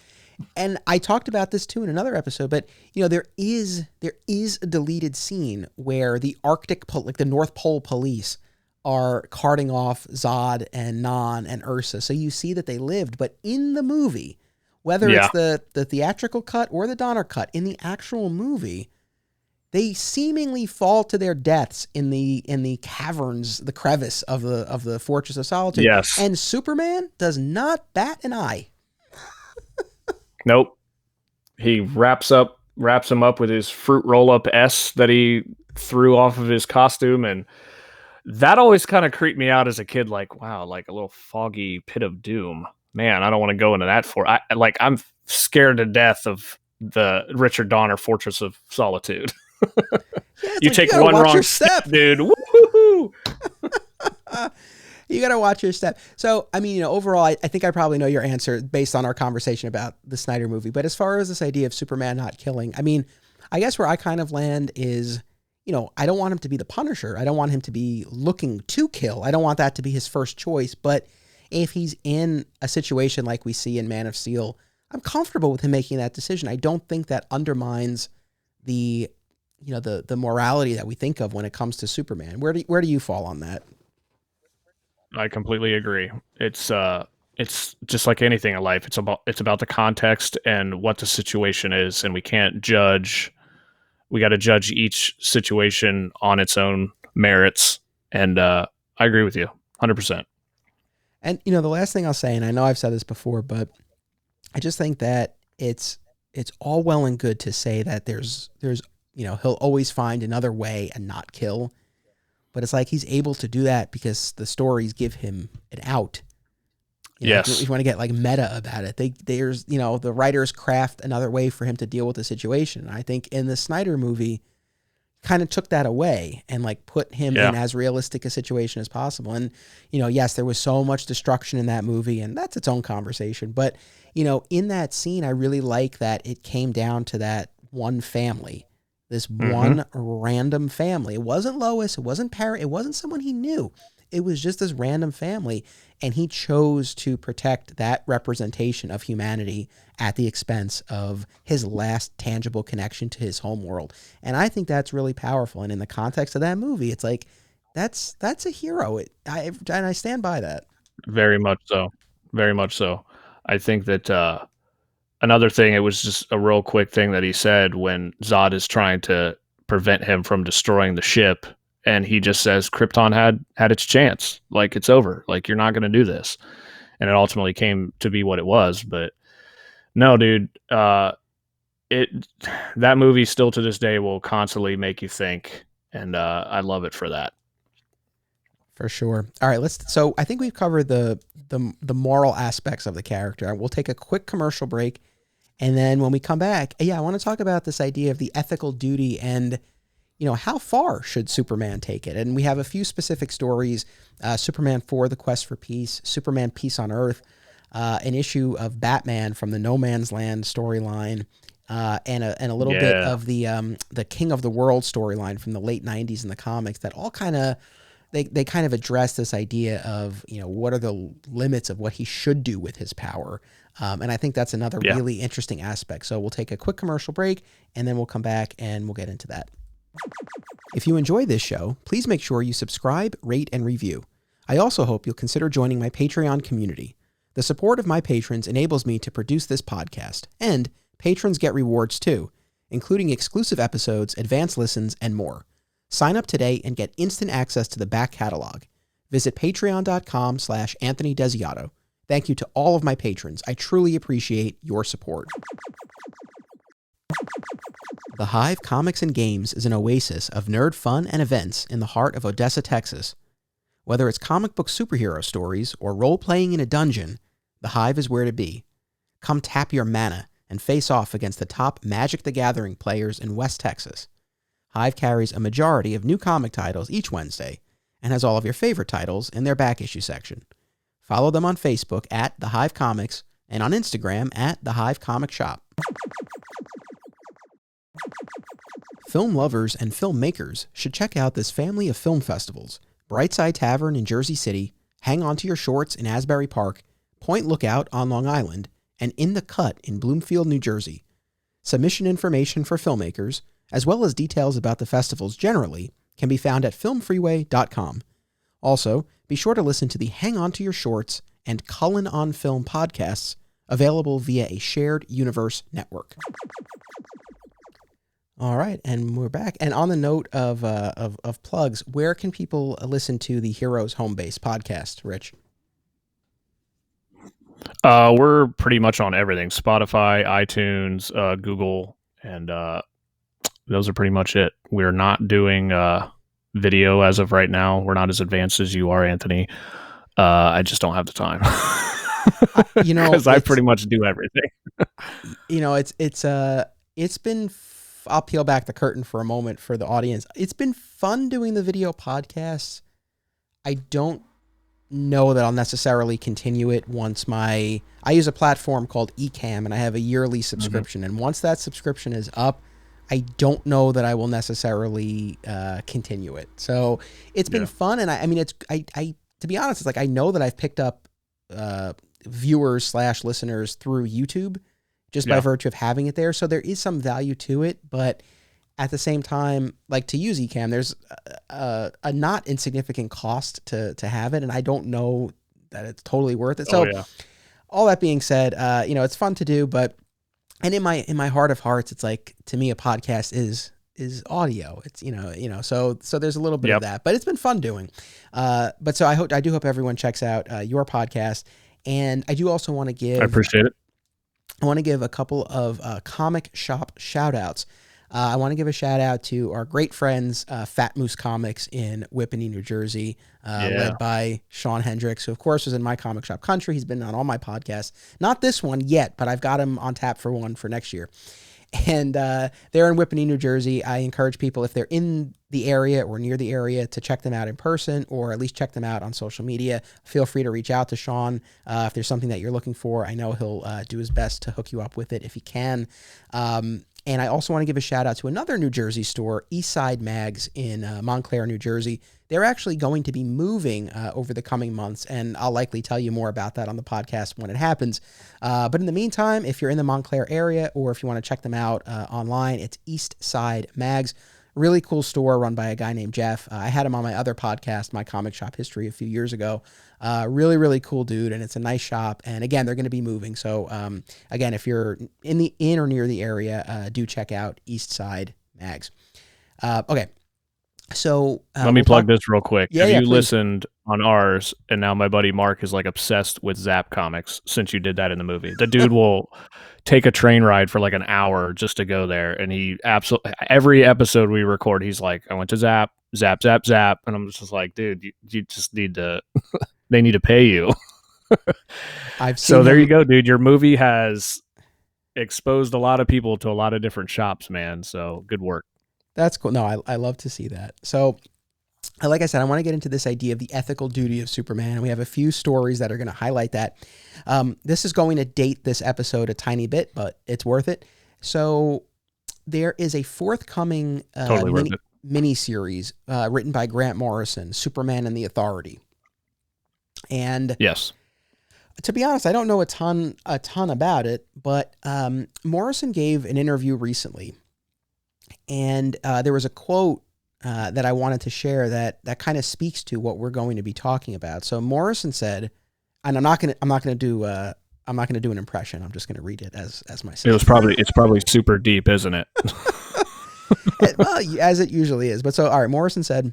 and I talked about this too in another episode, but, you know, there is a deleted scene where the Arctic, like the North Pole police, are carting off Zod and Non and Ursa. So you see that they lived, but in the movie, whether it's the theatrical cut or the Donner cut, in the actual movie, they seemingly fall to their deaths in the caverns, the crevice of the Fortress of Solitude.
Yes.
And Superman does not bat an eye.
Nope. He wraps him up with his fruit roll-up S that he threw off of his costume, and that always kind of creeped me out as a kid. Like, wow, like a little foggy pit of doom. Man, I don't want to go into that I'm scared to death of the Richard Donner Fortress of Solitude. You take one wrong step, dude. Woo-hoo-hoo.
You got to watch your step. So, I mean, you know, overall, I think I probably know your answer based on our conversation about the Snyder movie. But as far as this idea of Superman not killing, I mean, I guess where I kind of land is, you know, I don't want him to be the Punisher. I don't want him to be looking to kill. I don't want that to be his first choice. But if he's in a situation like we see in Man of Steel, I'm comfortable with him making that decision. I don't think that undermines the the morality that we think of when it comes to Superman. Where do you fall on that?
I completely agree. It's just like anything in life. It's about the context and what the situation is, and we can't judge. We got to judge each situation on its own merits. And I agree with you, 100%.
And the last thing I'll say, and I know I've said this before, but I just think that it's all well and good to say that there's he'll always find another way and not kill. But it's like he's able to do that because the stories give him an out.
Yes.
If you want to get like meta about it, there's the writers craft another way for him to deal with the situation. And I think in the Snyder movie, kind of took that away and like put him in as realistic a situation as possible. And yes, there was so much destruction in that movie, and that's its own conversation. But in that scene, I really like that it came down to that one family. This one random family. It wasn't Lois. It wasn't It wasn't someone he knew. It was just this random family. And he chose to protect that representation of humanity at the expense of his last tangible connection to his home world. And I think that's really powerful. And in the context of that movie, it's like, that's a hero. And I stand by that.
Very much so. Very much so. I think that another thing, it was just a real quick thing that he said when Zod is trying to prevent him from destroying the ship, and he just says Krypton had its chance. Like, it's over. Like, you're not going to do this. And it ultimately came to be what it was. But no, dude, that movie still to this day will constantly make you think, and I love it for that.
For sure. All right, so I think we've covered the moral aspects of the character. We'll take a quick commercial break, and then when we come back, I want to talk about this idea of the ethical duty and how far should Superman take it? And we have a few specific stories: Superman 4: The Quest for Peace, Superman: Peace on Earth, an issue of Batman from the No Man's Land storyline, and a little bit of the King of the World storyline from the late '90s in the comics. That all kind of they kind of address this idea of what are the limits of what he should do with his power. And I think that's another really interesting aspect. So we'll take a quick commercial break, and then we'll come back and we'll get into that. If you enjoy this show, please make sure you subscribe, rate, and review. I also hope you'll consider joining my Patreon community. The support of my patrons enables me to produce this podcast, and patrons get rewards too, including exclusive episodes, advanced listens, and more. Sign up today and get instant access to the back catalog. Visit patreon.com/Anthony Desiato. Thank you to all of my patrons. I truly appreciate your support. The Hive Comics and Games is an oasis of nerd fun and events in the heart of Odessa, Texas. Whether it's comic book superhero stories or role-playing in a dungeon, the Hive is where to be. Come tap your mana and face off against the top Magic the Gathering players in West Texas. Hive carries a majority of new comic titles each Wednesday and has all of your favorite titles in their back issue section. Follow them on Facebook at The Hive Comics and on Instagram at The Hive Comic Shop. Film lovers and filmmakers should check out this family of film festivals: Brightside Tavern in Jersey City, Hang On to Your Shorts in Asbury Park, Point Lookout on Long Island, and In the Cut in Bloomfield, New Jersey. Submission information for filmmakers, as well as details about the festivals generally, can be found at filmfreeway.com. Also, be sure to listen to the Hang On to Your Shorts and Cullen on Film podcasts, available via a shared universe network. All right, and we're back. And on the note of plugs, where can people listen to the Heroes Homebase podcast, Rich?
We're pretty much on everything: Spotify, iTunes, Google, and those are pretty much it. We're not doing video as of right now. We're not as advanced as you are, Anthony. I just don't have the time. Because I pretty much do everything.
It's been. I'll peel back the curtain for a moment for the audience. It's been fun doing the video podcasts. I don't know that I'll necessarily continue it once I use a platform called Ecamm, and I have a yearly subscription. And once that subscription is up, I don't know that I will necessarily continue it. So it's been fun. And I mean, to be honest, it's like, I know that I've picked up viewers/listeners through YouTube just by virtue of having it there. So there is some value to it, but at the same time, like to use Ecamm, there's a not insignificant cost to have it, and I don't know that it's totally worth it. So all that being said, it's fun to do, and in my heart of hearts, it's like, to me, a podcast is audio. It's, so there's a little bit of that, but it's been fun doing. But so I do hope everyone checks out your podcast. And I do also want to give,
I appreciate it.
I want to give a couple of comic shop shout outs. I want to give a shout out to our great friends, Fat Moose Comics in Whippany, New Jersey, led by Sean Hendricks, who of course was in my comic shop country. He's been on all my podcasts, not this one yet, but I've got him on tap for one for next year. And they're in Whippany, New Jersey. I encourage people, if they're in the area or near the area, to check them out in person, or at least check them out on social media. Feel free to reach out to Sean if there's something that you're looking for. I know he'll do his best to hook you up with it if he can. And I also want to give a shout out to another New Jersey store, Eastside Mags in Montclair, New Jersey. They're actually going to be moving over the coming months, and I'll likely tell you more about that on the podcast when it happens. But in the meantime, if you're in the Montclair area, or if you want to check them out online, it's Eastside Mags. Really cool store run by a guy named Jeff. I had him on my other podcast, My Comic Shop History, a few years ago. Really, really cool dude, and it's a nice shop. And again, they're going to be moving. So again, if you're in or near the area, do check out Eastside Mags. Okay. So
let me plug this real quick.
Yeah,
Have you
please.
listened on ours, and now my buddy Mark is like obsessed with Zap comics since you did that in the movie. The dude will take a train ride for like an hour just to go there, and he absolutely, every episode we record, he's like, I went to Zap, Zap, Zap, Zap, and I'm just like, dude, you just need to they need to pay you. So there you go, dude. Your movie has exposed a lot of people to a lot of different shops, man. So good work.
That's cool. No, I love to see that. So, like I said, I want to get into this idea of the ethical duty of Superman, and we have a few stories that are going to highlight that. This is going to date this episode a tiny bit, but it's worth it. So, there is a forthcoming mini-series written by Grant Morrison, Superman and the Authority. And
yes,
to be honest, I don't know a ton about it, but Morrison gave an interview recently. And there was a quote that I wanted to share that kind of speaks to what we're going to be talking about. So Morrison said, and I'm not going to do an impression. I'm just going to read it as myself.
It's probably super deep, isn't it?
Well, as it usually is. But so, all right, Morrison said,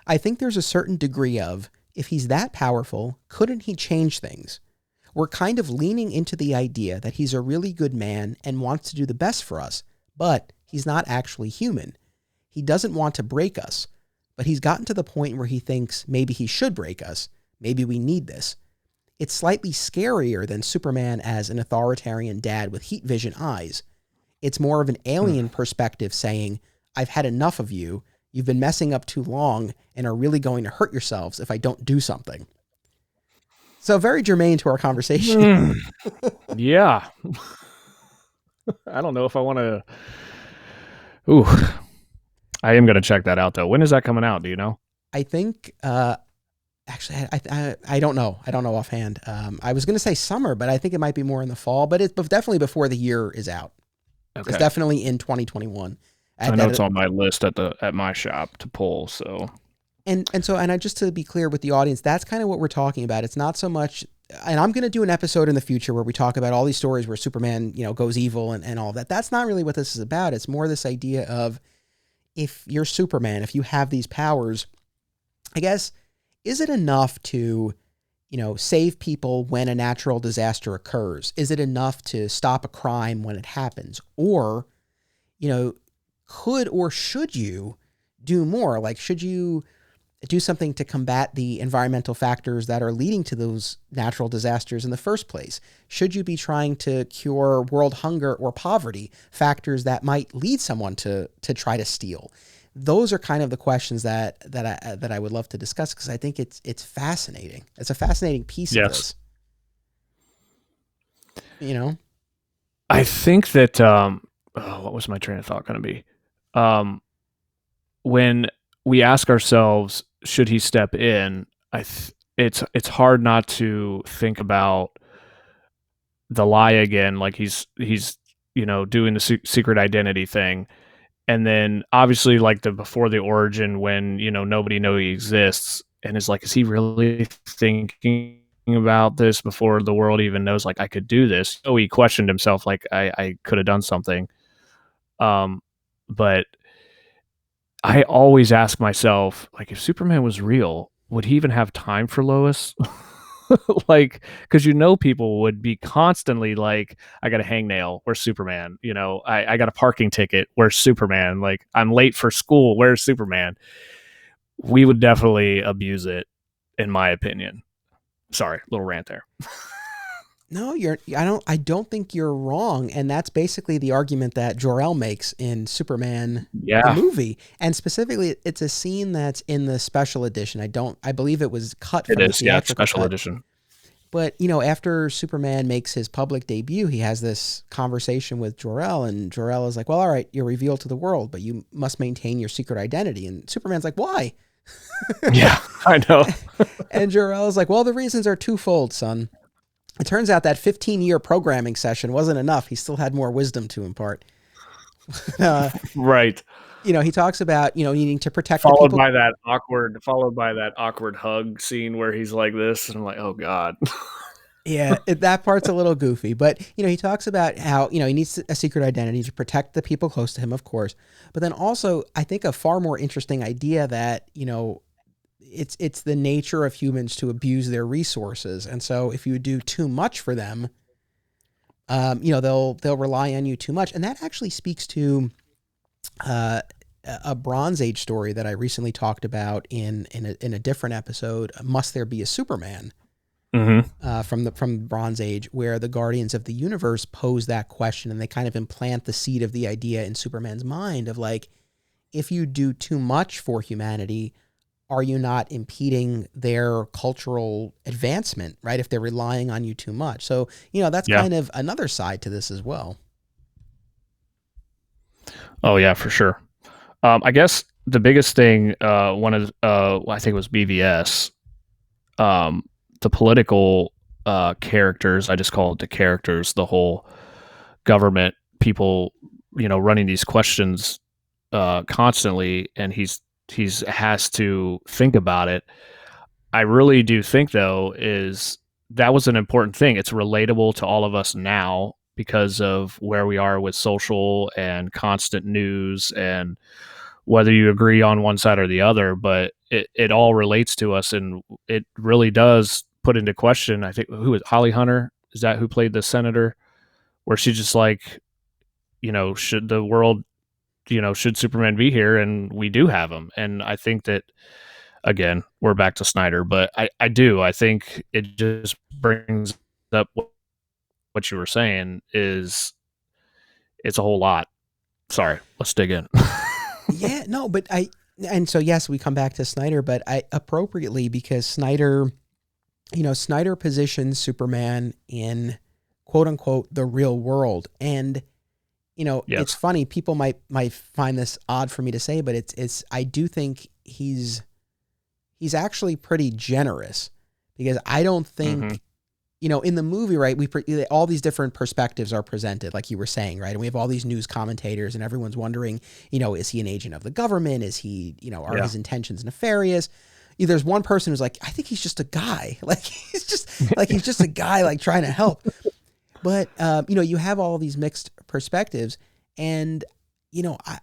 I think there's a certain degree of, if he's that powerful, couldn't he change things? We're kind of leaning into the idea that he's a really good man and wants to do the best for us, but he's not actually human. He doesn't want to break us, but he's gotten to the point where he thinks maybe he should break us. Maybe we need this. It's slightly scarier than Superman as an authoritarian dad with heat vision eyes. It's more of an alien perspective saying, I've had enough of you. You've been messing up too long and are really going to hurt yourselves if I don't do something. So very germane to our conversation.
Yeah. I don't know if I want to. Ooh, I am going to check that out though. When is that coming out? Do you know?
I think, actually, I don't know. I don't know offhand. I was going to say summer, but I think it might be more in the fall, but it's definitely before the year is out. Okay. It's definitely in 2021.
I know it's on my list at my shop to pull. So,
and I just to be clear with the audience, that's kind of what we're talking about. It's not so much, and I'm going to do an episode in the future where we talk about all these stories where Superman, goes evil and all that. That's not really what this is about. It's more this idea of, if you're Superman, if you have these powers, I guess, is it enough to, save people when a natural disaster occurs? Is it enough to stop a crime when it happens? Or, could or should you do more? Like, should you do something to combat the environmental factors that are leading to those natural disasters in the first place? Should you be trying to cure world hunger or poverty, factors that might lead someone to try to steal? Those are kind of the questions that I would love to discuss, because I think it's fascinating. It's a fascinating piece of this.
I think that what was my train of thought going to be? When we ask ourselves, should he step in? It's hard not to think about the lie again, like he's doing the secret identity thing, And then obviously like the before the origin when, nobody know he exists, and it's like, is he really thinking about this before the world even knows like I could do this? He questioned himself like I could have done something. But I always ask myself, like, if Superman was real, would he even have time for Lois? Like, because people would be constantly like, I got a hangnail, where's Superman? I got a parking ticket, where's Superman? Like, I'm late for school, where's Superman? We would definitely abuse it, in my opinion. Sorry, little rant there.
No, I don't think you're wrong. And that's basically the argument that Jor-El makes in Superman, the movie. And specifically, it's a scene that's in the special edition. I believe it was cut from the theatrical
special edition.
But, after Superman makes his public debut, he has this conversation with Jor-El, and Jor-El is like, well, all right, you're revealed to the world, but you must maintain your secret identity. And Superman's like, why?
Yeah, I know.
And Jor-El is like, well, the reasons are twofold, son. It turns out that 15-year programming session wasn't enough. He still had more wisdom to impart.
Right.
He talks about, needing to protect
followed
the people.
by that awkward hug scene where he's like this, and I'm like, oh God.
Yeah, that part's a little goofy, but he talks about how, he needs a secret identity to protect the people close to him, of course. But then also, I think a far more interesting idea that, it's the nature of humans to abuse their resources. And so if you do too much for them, they'll rely on you too much. And that actually speaks to a Bronze Age story that I recently talked about in a different episode, Must There Be a Superman? From Bronze Age, where the Guardians of the Universe pose that question, and they kind of implant the seed of the idea in Superman's mind of like, if you do too much for humanity, are you not impeding their cultural advancement, right? If they're relying on you too much. So, that's kind of another side to this as well.
Oh yeah, for sure. I guess the biggest thing, I think it was BVS, the political characters, I just call it the characters, the whole government people, running these questions constantly, and he's has to think about it. I really do think, though, is that was an important thing. It's relatable to all of us now because of where we are with social and constant news, and whether you agree on one side or the other, but it all relates to us, and it really does put into question, I think, who is Holly Hunter? Is that who played the senator? Where she's just like, should the world, should Superman be here? And we do have him. And I think that, again, we're back to Snyder, but I think it just brings up what you were saying is it's a whole lot. Sorry, let's dig in.
Yeah, no, but so yes, we come back to Snyder, but appropriately, because Snyder positions Superman in quote unquote the real world. And yes. It's funny, people might find this odd for me to say, but I do think he's actually pretty generous, because I don't think, in the movie, right, all these different perspectives are presented, like you were saying, right? And we have all these news commentators, and everyone's wondering, is he an agent of the government? Is he, are his intentions nefarious? There's one person who's like, I think he's just a guy. Like, he's just a guy, like, trying to help. But, you have all these mixed perspectives, and,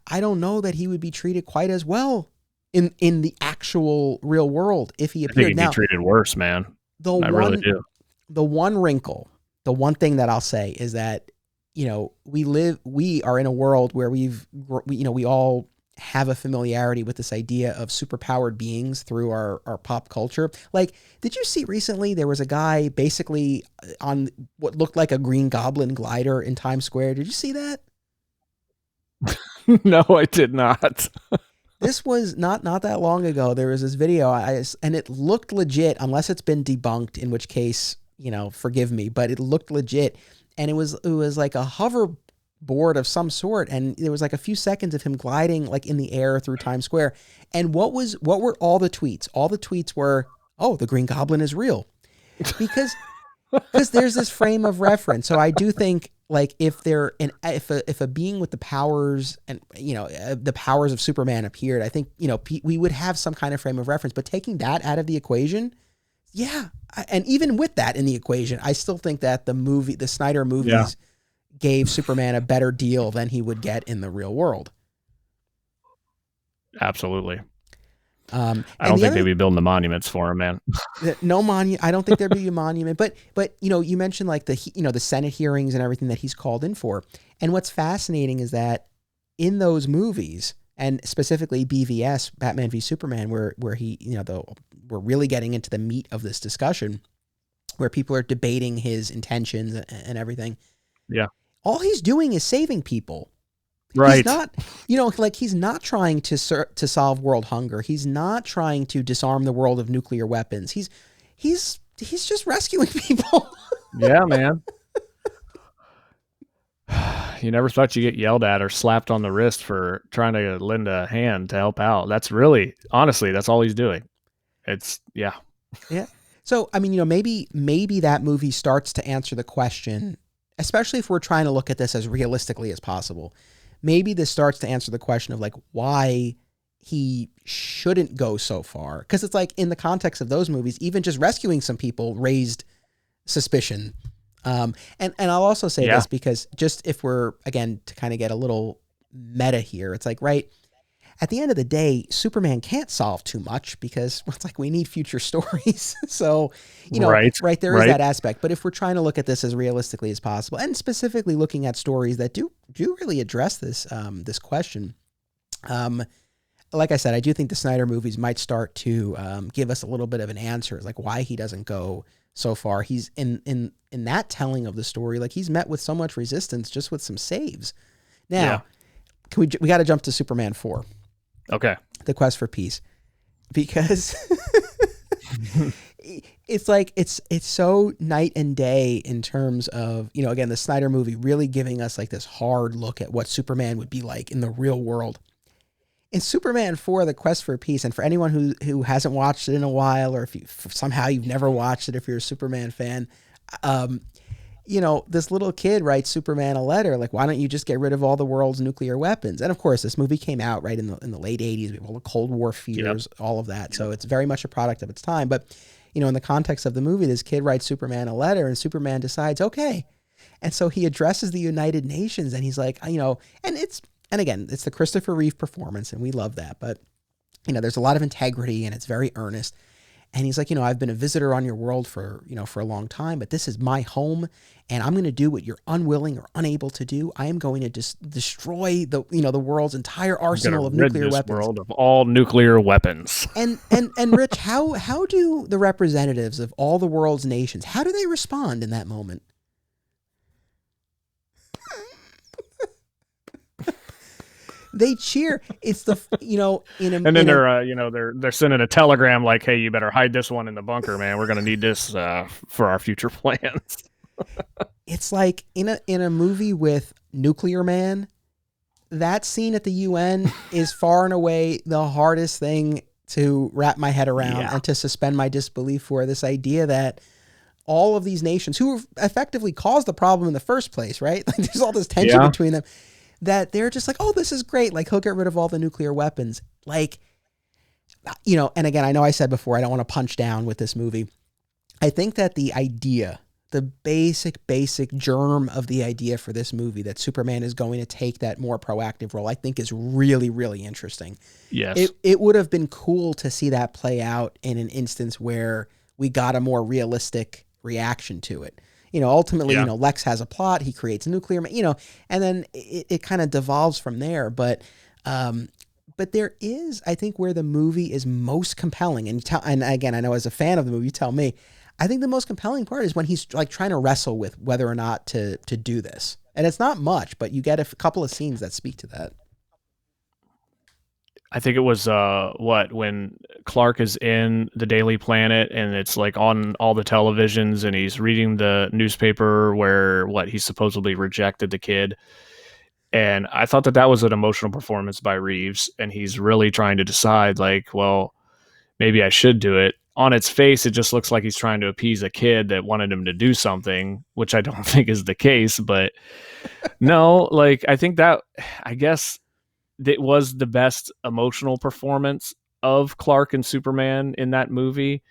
I don't know that he would be treated quite as well in the actual real world if he appeared.
I think he'd be treated worse, man. I really do.
The one wrinkle, the one thing that I'll say is that, we are in a world where we all have a familiarity with this idea of superpowered beings through our pop culture. Like, did you see recently there was a guy basically on what looked like a Green Goblin glider in Times Square? Did you see that?
No, I did not.
This was not that long ago. There was this video, and it looked legit, unless it's been debunked, in which case, forgive me, but it looked legit. And it was like a hoverboard of some sort, and there was like a few seconds of him gliding like in the air through Times Square. And what were all the tweets? All the tweets were, "Oh, the Green Goblin is real," because there's this frame of reference. So I do think like if if a being with the powers and the powers of Superman appeared, I think we would have some kind of frame of reference. But taking that out of the equation, yeah, and even with that in the equation, I still think that the Snyder movies gave Superman a better deal than he would get in the real world.
Absolutely. I don't think they'd be building the monuments for him, man.
No monument. I don't think there'd be a monument. But you mentioned like the Senate hearings and everything that he's called in for. And what's fascinating is that in those movies, and specifically BVS, Batman v Superman, where he we're really getting into the meat of this discussion, where people are debating his intentions and everything.
Yeah.
All he's doing is saving people.
Right.
He's not, he's not trying to solve world hunger. He's not trying to disarm the world of nuclear weapons. He's just rescuing people.
Yeah, man. You never thought you'd get yelled at or slapped on the wrist for trying to lend a hand to help out. That's really, honestly, that's all he's doing. Yeah.
So, I mean, maybe that movie starts to answer the question, especially if we're trying to look at this as realistically as possible. Maybe this starts to answer the question of like why he shouldn't go so far. Because it's like in the context of those movies, even just rescuing some people raised suspicion. And I'll also say this because just if we're, again, to kind of get a little meta here, it's like, right, at the end of the day, Superman can't solve too much because it's like we need future stories. So, right, there is that aspect. But if we're trying to look at this as realistically as possible, and specifically looking at stories that do really address this this question, like I said, I do think the Snyder movies might start to give us a little bit of an answer, like why he doesn't go so far. He's in that telling of the story, like he's met with so much resistance just with some saves. Now, we got to jump to Superman 4.
Okay.
The Quest for Peace, because it's like, it's so night and day in terms of, again, the Snyder movie really giving us like this hard look at what Superman would be like in the real world. In Superman 4, The Quest for Peace, and for anyone who hasn't watched it in a while, or if somehow you've never watched it, if you're a Superman fan, this little kid writes Superman a letter, like, why don't you just get rid of all the world's nuclear weapons? And of course, this movie came out right in the late 80s. We have all the Cold War fears, all of that. So it's very much a product of its time. But, in the context of the movie, this kid writes Superman a letter and Superman decides, okay. And so he addresses the United Nations and he's like, and again, it's the Christopher Reeve performance and we love that. But, there's a lot of integrity and it's very earnest. And he's like, I've been a visitor on your world for a long time, but this is my home and I'm going to do what you're unwilling or unable to do. I am going to destroy the world's entire arsenal of nuclear weapons.
World of all nuclear weapons.
And Rich, how do the representatives of all the world's nations, how do they respond in that moment? They cheer. It's the
they're sending a telegram like, hey, you better hide this one in the bunker, man. We're gonna need this for our future plans.
It's like in a movie with Nuclear Man, that scene at the UN is far and away the hardest thing to wrap my head around and to suspend my disbelief for. This idea that all of these nations who effectively caused the problem in the first place, right? Like there's all this tension between them. That they're just like, oh, this is great. Like, he'll get rid of all the nuclear weapons. Like, and again, I know I said before, I don't want to punch down with this movie. I think that the idea, the basic germ of the idea for this movie, that Superman is going to take that more proactive role, I think is really, really interesting.
Yes.
It would have been cool to see that play out in an instance where we got a more realistic reaction to it. Ultimately, Lex has a plot, he creates a nuclear, and then it kind of devolves from there. But there is, I think, where the movie is most compelling. And again, I know as a fan of the movie, you tell me, I think the most compelling part is when he's like trying to wrestle with whether or not to do this. And it's not much, but you get a couple of scenes that speak to that.
I think it was when Clark is in the Daily Planet and it's like on all the televisions and he's reading the newspaper where he supposedly rejected the kid. And I thought that was an emotional performance by Reeves, and he's really trying to decide like, well, maybe I should do it. on its face, it just looks like he's trying to appease a kid that wanted him to do something, which I don't think is the case. But no, like, I guess it was the best emotional performance of Clark and Superman in that movie.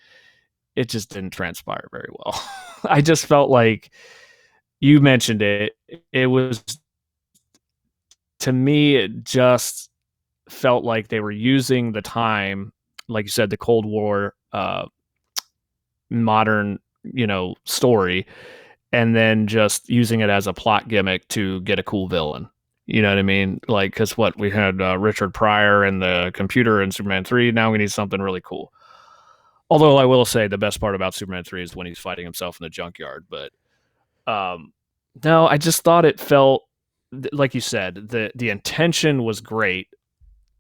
It just didn't transpire very well. I just felt like, you mentioned it, it was, to me, it just felt like they were using the time, like you said, the Cold War modern, story, and then just using it as a plot gimmick to get a cool villain. You know what I mean? Like, because what we had, Richard Pryor and the computer in Superman 3. Now we need something really cool. Although I will say the best part about Superman 3 is when he's fighting himself in the junkyard. But no, I just thought it felt, like you said, the intention was great.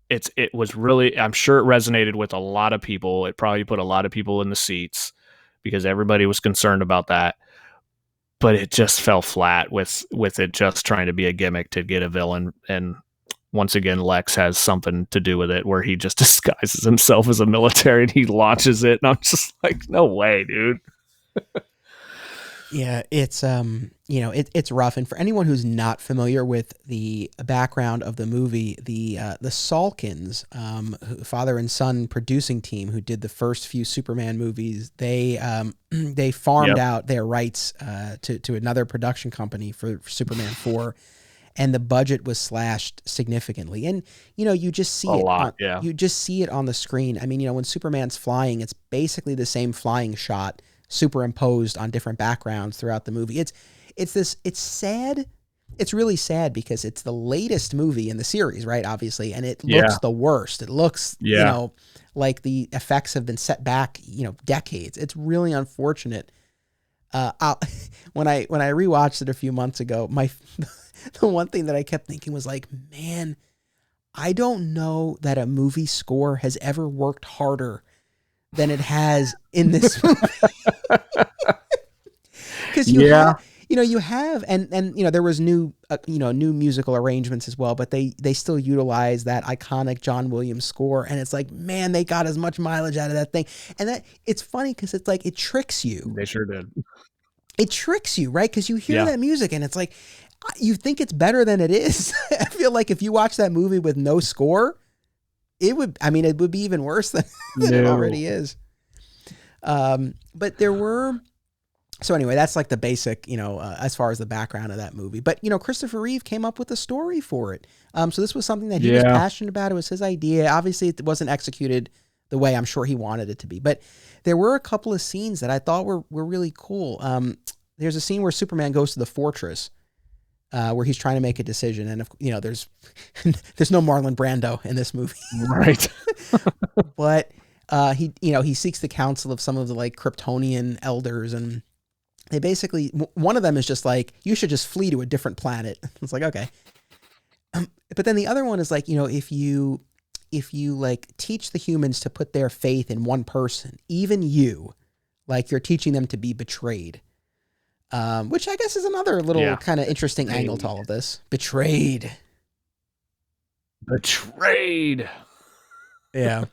It was really, I'm sure it resonated with a lot of people. It probably put a lot of people in the seats because everybody was concerned about that. But it just fell flat with it just trying to be a gimmick to get a villain. And once again, Lex has something to do with it, where he just disguises himself as a military and he launches it. And I'm just like, no way, dude.
Yeah, it's it's rough. And for anyone who's not familiar with the background of the movie, the Salkins, father and son producing team who did the first few Superman movies, they farmed out their rights to another production company for Superman 4, and the budget was slashed significantly. And you just see you just see it on the screen. I mean, when Superman's flying, it's basically the same flying shot superimposed on different backgrounds throughout the movie. It's sad. It's really sad because it's the latest movie in the series, right? Obviously. And it looks the worst. It looks, like the effects have been set back, decades. It's really unfortunate. When I rewatched it a few months ago, the one thing that I kept thinking was like, man, I don't know that a movie score has ever worked harder than it has in this movie. Because you have, and there was new musical arrangements as well, but they still utilize that iconic John Williams score. And it's like, man, they got as much mileage out of that thing. And that it's funny because it's like, it tricks you.
They sure did.
It tricks you, right? Because you hear that music and it's like, you think it's better than it is. I feel like if you watch that movie with no score, it would be even worse than it already is. But there were, so anyway, that's like the basic, as far as the background of that movie. But, Christopher Reeve came up with a story for it. So this was something that he was passionate about. It was his idea. Obviously, it wasn't executed the way I'm sure he wanted it to be. But there were a couple of scenes that I thought were really cool. There's a scene where Superman goes to the fortress, where he's trying to make a decision. And, there's no Marlon Brando in this movie.
Right.
But he seeks the counsel of some of the like Kryptonian elders, and they basically, one of them is just like, you should just flee to a different planet. It's like, okay. But then the other one is like, if you like teach the humans to put their faith in one person, even you, like you're teaching them to be betrayed. Which I guess is another little kind of interesting angle to all of this. Betrayed. Yeah.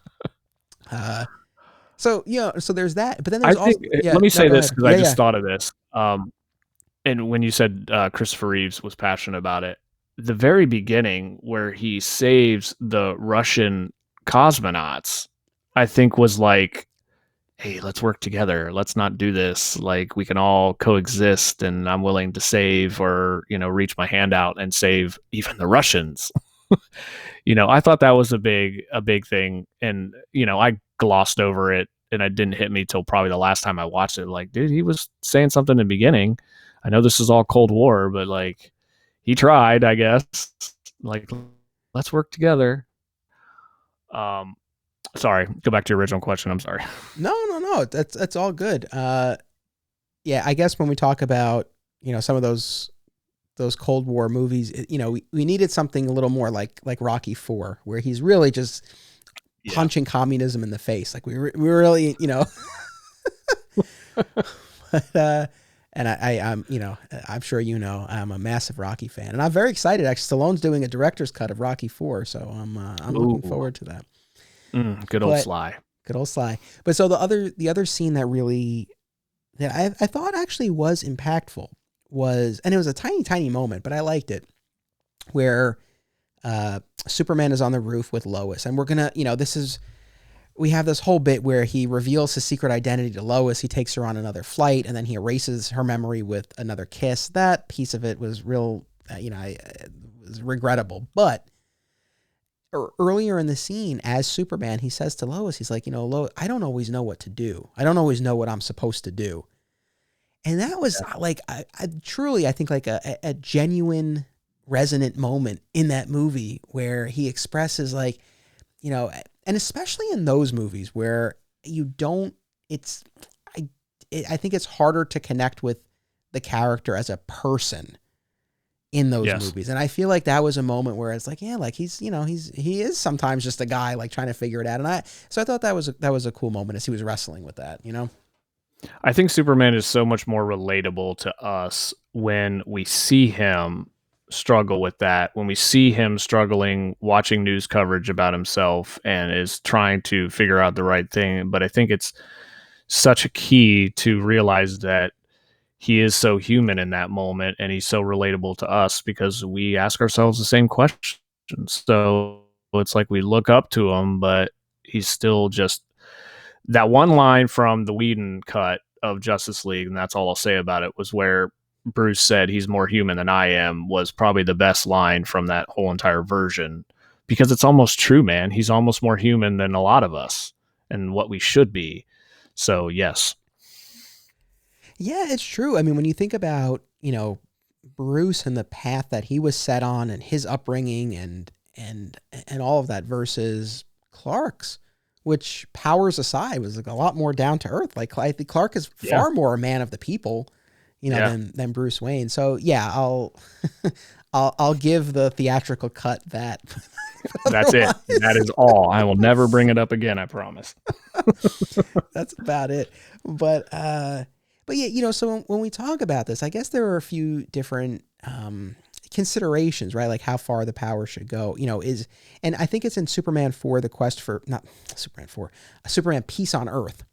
So there's that, but then there's
let me say this because I just thought of this. And when you said Christopher Reeves was passionate about it, the very beginning where he saves the Russian cosmonauts, I think was like, hey, let's work together. Let's not do this. Like, we can all coexist, and I'm willing to save or, reach my hand out and save even the Russians. I thought that was a big thing. And, I glossed over it and it didn't hit me till probably the last time I watched it. Like, dude, he was saying something in the beginning. I know this is all Cold War, but like, he tried, I guess. Like, let's work together. Sorry, go back to your original question. I'm sorry.
No. That's all good. I guess when we talk about, some of those Cold War movies, we needed something a little more like Rocky IV, where he's really just punching communism in the face. Like we really, but, and I'm sure I'm a massive Rocky fan, and I'm very excited. Actually, Stallone's doing a director's cut of Rocky IV, so I'm looking forward to that.
Good old Sly.
Good old Sly. But so the other scene that really that I thought actually was impactful was, and it was a tiny moment, but I liked it, where Superman is on the roof with Lois, and we're gonna, we have this whole bit where he reveals his secret identity to Lois. He takes her on another flight, and then he erases her memory with another kiss. That piece of it was real, it was regrettable. But earlier in the scene, as Superman, he says to Lois, he's like, Lois, I don't always know what to do. I don't always know what I'm supposed to do. And that was like, I truly, I think like a genuine resonant moment in that movie where he expresses like, and especially in those movies where you don't, I think it's harder to connect with the character as a person in those movies. And I feel like that was a moment where it's like, yeah, like he is sometimes just a guy like trying to figure it out. And so I thought that was a cool moment as he was wrestling with that,
I think Superman is so much more relatable to us when we see him struggle with that, when we see him struggling watching news coverage about himself and is trying to figure out the right thing. But I think it's such a key to realize that he is so human in that moment, and he's so relatable to us because we ask ourselves the same questions. So it's like we look up to him, but he's still just that one line from the Whedon cut of Justice League, and that's all I'll say about it, was where Bruce said he's more human than I am, was probably the best line from that whole entire version, because it's almost true, man. He's almost more human than a lot of us and what we should be. So yes.
Yeah, it's true. I mean, when you think about, Bruce and the path that he was set on and his upbringing and all of that versus Clark's, which, powers aside, was like a lot more down to earth. Like, I think Clark is far more a man of the people, than Bruce Wayne. So yeah, I'll give the theatrical cut that.
That's it. That is all. I will never bring it up again, I promise.
That's about it. But yeah, so when we talk about this, I guess there are a few different considerations, right? Like how far the power should go, and I think it's in Superman 4, the quest for, not Superman 4, Superman Peace on Earth.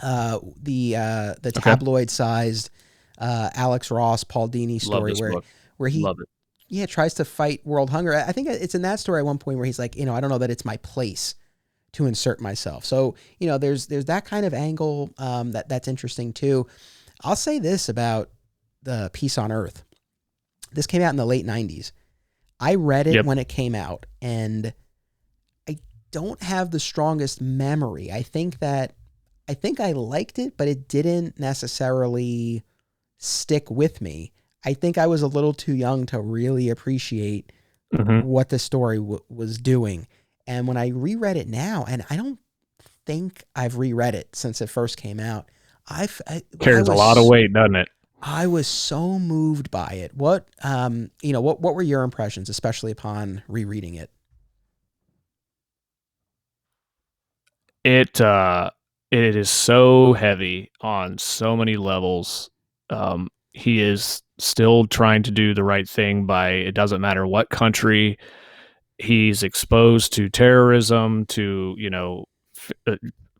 The tabloid-sized Alex Ross, Paul Dini story where he tries to fight world hunger. I think it's in that story at one point where he's like, I don't know that it's my place to insert myself. So, there's that kind of angle that's interesting too. I'll say this about the Peace on Earth. This came out in the late 90s. I read it when it came out, and I don't have the strongest memory. I think I liked it, but it didn't necessarily stick with me. I think I was a little too young to really appreciate what the story was doing. And when I reread it now, and I don't think I've reread it since it first came out,
carries a lot of weight, doesn't it?
I was so moved by it. What were your impressions, especially upon rereading it?
It is so heavy on so many levels. He is still trying to do the right thing by, it doesn't matter what country he's exposed to, terrorism, to,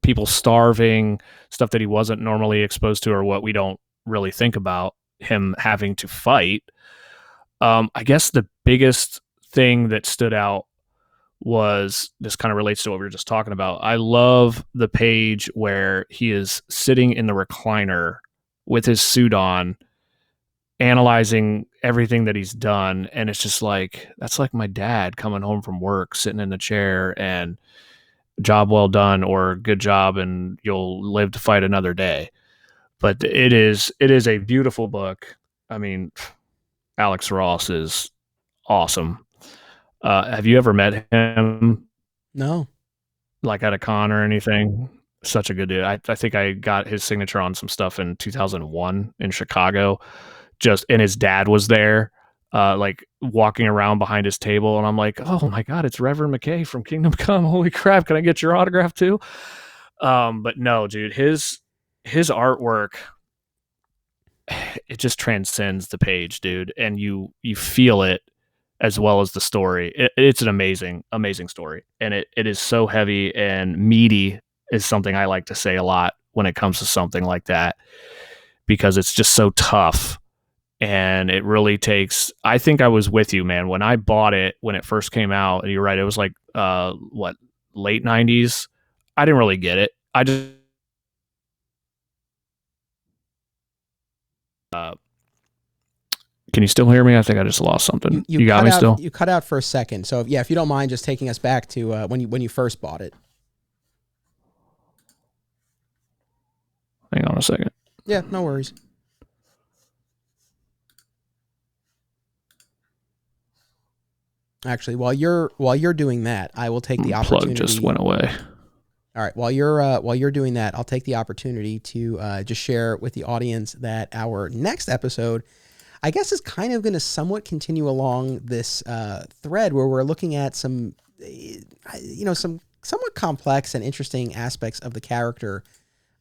people starving, stuff that he wasn't normally exposed to, or what we don't really think about him having to fight. I guess the biggest thing that stood out was, this kind of relates to what we were just talking about. I love the page where he is sitting in the recliner with his suit on, analyzing everything that he's done. And it's just like, that's like my dad coming home from work, sitting in the chair, and job well done, or good job, and you'll live to fight another day. But it is a beautiful book. I mean, Alex Ross is awesome. Have you ever met him?
No.
Like at a con or anything? Such a good dude. I think I got his signature on some stuff in 2001 in Chicago. And his dad was there, like walking around behind his table, and I'm like, oh my God, it's Reverend McKay from Kingdom Come. Holy crap, can I get your autograph too? But no, dude, his artwork, it just transcends the page, dude, and you feel it as well as the story. It's an amazing story, and it is so heavy and meaty is something I like to say a lot when it comes to something like that, because it's just so tough. And it really takes, I think I was with you, man, when I bought it, when it first came out, and you're right, it was like, late 90s. I didn't really get it. I just, can you still hear me? I think I just lost something. You got me still?
You cut out for a second. So yeah, if you don't mind just taking us back to when you first bought it.
Hang on a second.
Yeah, no worries. Actually, while you're doing that, I will take the opportunity.
Plug just went away.
All right, while you're doing that, I'll take the opportunity to just share with the audience that our next episode, I guess, is kind of going to somewhat continue along this thread where we're looking at some somewhat complex and interesting aspects of the character.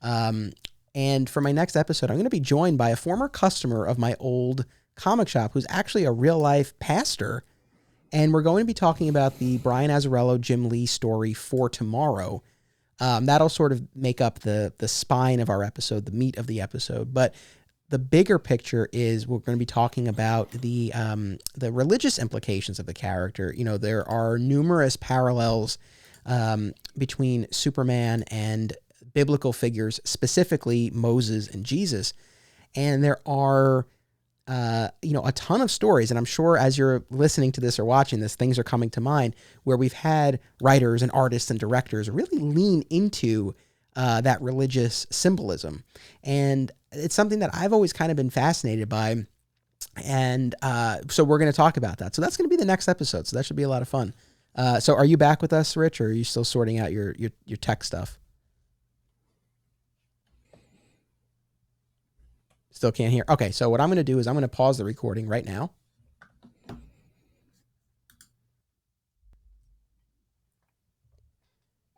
And for my next episode, I'm going to be joined by a former customer of my old comic shop who's actually a real life pastor. And we're going to be talking about the Brian Azzarello, Jim Lee story For Tomorrow. That'll sort of make up the spine of our episode, the meat of the episode. But the bigger picture is we're going to be talking about the religious implications of the character. You know, there are numerous parallels between Superman and biblical figures, specifically Moses and Jesus. And there are a ton of stories, and I'm sure as you're listening to this or watching this, things are coming to mind where we've had writers and artists and directors really lean into that religious symbolism. And it's something that I've always kind of been fascinated by. And so we're going to talk about that. So that's going to be the next episode. So that should be a lot of fun. So are you back with us, Rich, or are you still sorting out your tech stuff? Still can't hear. Okay, so what I'm going to do is I'm going to pause the recording right now.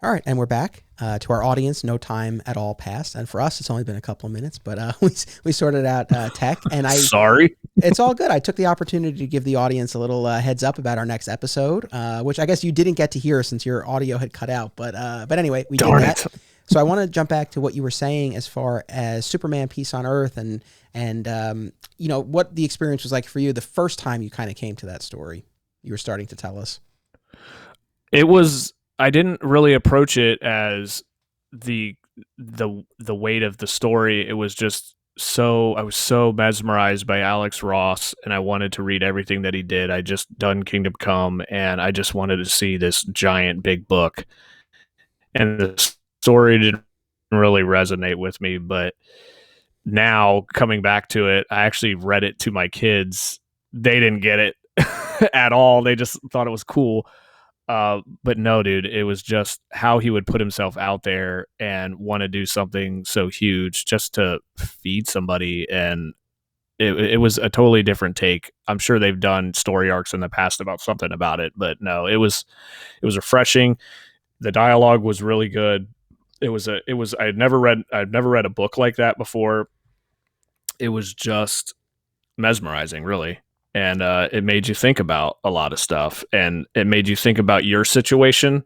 All right, and we're back. To our audience, no time at all passed, and for us, it's only been a couple of minutes. But we sorted out tech, and
sorry,
it's all good. I took the opportunity to give the audience a little heads up about our next episode, which I guess you didn't get to hear since your audio had cut out. But anyway, we did that. So I want to jump back to what you were saying as far as Superman Peace on Earth and what the experience was like for you the first time you kind of came to that story. You were starting to tell us.
I didn't really approach it as the weight of the story. It was just I was so mesmerized by Alex Ross, and I wanted to read everything that he did. I just done Kingdom Come, and I just wanted to see this giant big book. And the story didn't really resonate with me, but now coming back to it, I actually read it to my kids. They didn't get it at all. They just thought it was cool. But no, dude, it was just how he would put himself out there and want to do something so huge just to feed somebody. And it was a totally different take. I'm sure they've done story arcs in the past about something about it, but no, it was refreshing. The dialogue was really good. I'd never read a book like that before. It was just mesmerizing, really. And it made you think about a lot of stuff, and it made you think about your situation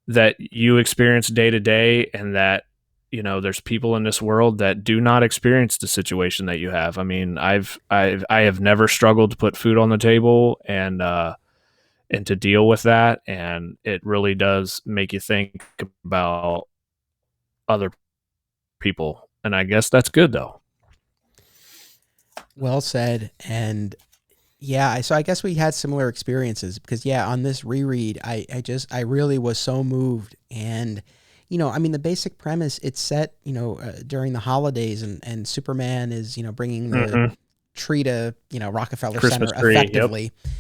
that you experience day to day, and that, there's people in this world that do not experience the situation that you have. I mean, I have never struggled to put food on the table and to deal with that. And it really does make you think about other people. And I guess that's good, though.
Well said. And yeah, so I guess we had similar experiences because on this reread, I really was so moved. And, the basic premise, it's set, during the holidays, and Superman is, bringing the tree to, Rockefeller
Christmas
Center
tree,
effectively.
Yep.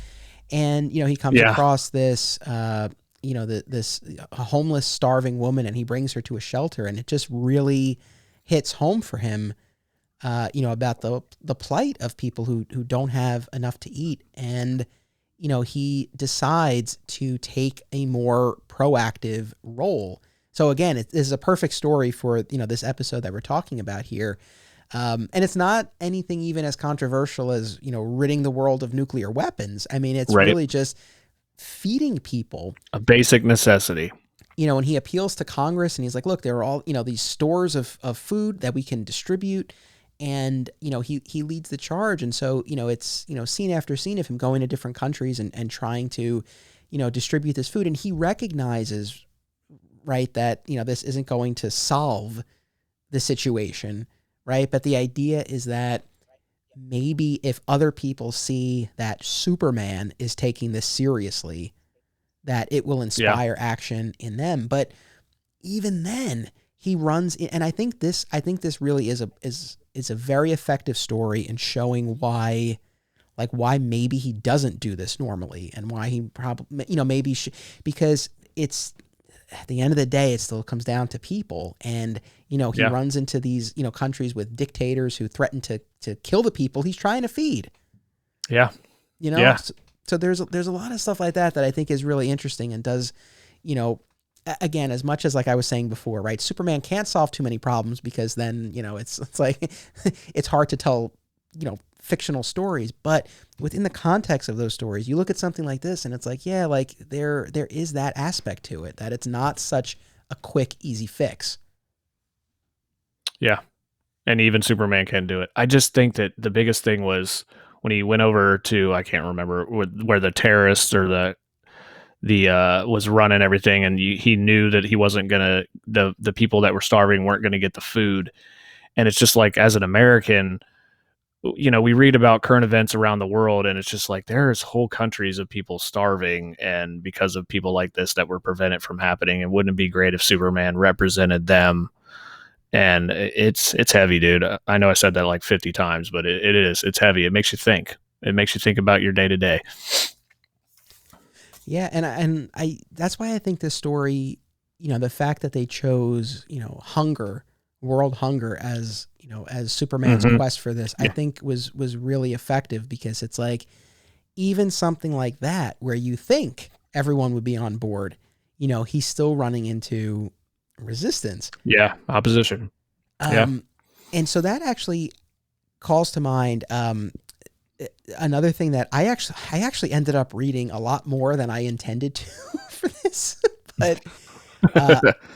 And, he comes across this, this homeless, starving woman, and he brings her to a shelter, and it just really hits home for him, about the plight of people who don't have enough to eat. And, he decides to take a more proactive role. So again, this is a perfect story for, this episode that we're talking about here. And it's not anything even as controversial as, ridding the world of nuclear weapons. I mean, it's really just feeding people.
A basic necessity.
and he appeals to Congress and he's like, look, there are all, these stores of food that we can distribute. And, he leads the charge. And so, it's, scene after scene of him going to different countries and trying to, distribute this food. And he recognizes, right, that, this isn't going to solve the situation, right? But the idea is that maybe if other people see that Superman is taking this seriously, that it will inspire action in them. But even then, he runs in, and I think this really is a very effective story in showing why maybe he doesn't do this normally, and why he probably, maybe because it's, at the end of the day, it still comes down to people. And, he runs into these, countries with dictators who threaten to kill the people he's trying to feed.
Yeah.
So there's a lot of stuff like that I think is really interesting and does, again, as much as like I was saying before, right? Superman can't solve too many problems because then, it's like, it's hard to tell, fictional stories, but within the context of those stories, you look at something like this and it's like, yeah, like there is that aspect to it, that it's not such a quick, easy fix.
Yeah. And even Superman can do it. I just think that the biggest thing was when he went over to, I can't remember where the terrorists or the was running everything, and he knew that he wasn't gonna, the people that were starving weren't gonna get the food. And it's just like, as an American, we read about current events around the world, and it's just like there's whole countries of people starving, and because of people like this that were prevented from happening. And wouldn't it be great if Superman represented them? And it's heavy, dude. I know I said that like 50 times, but it's heavy. It makes you think. It makes you think about your day to day.
Yeah, and I that's why I think this story, the fact that they chose, world hunger as, as Superman's quest for this, I think was really effective, because it's like, even something like that where you think everyone would be on board, he's still running into resistance.
Yeah, opposition.
And so that actually calls to mind another thing that I actually ended up reading a lot more than I intended to for this, but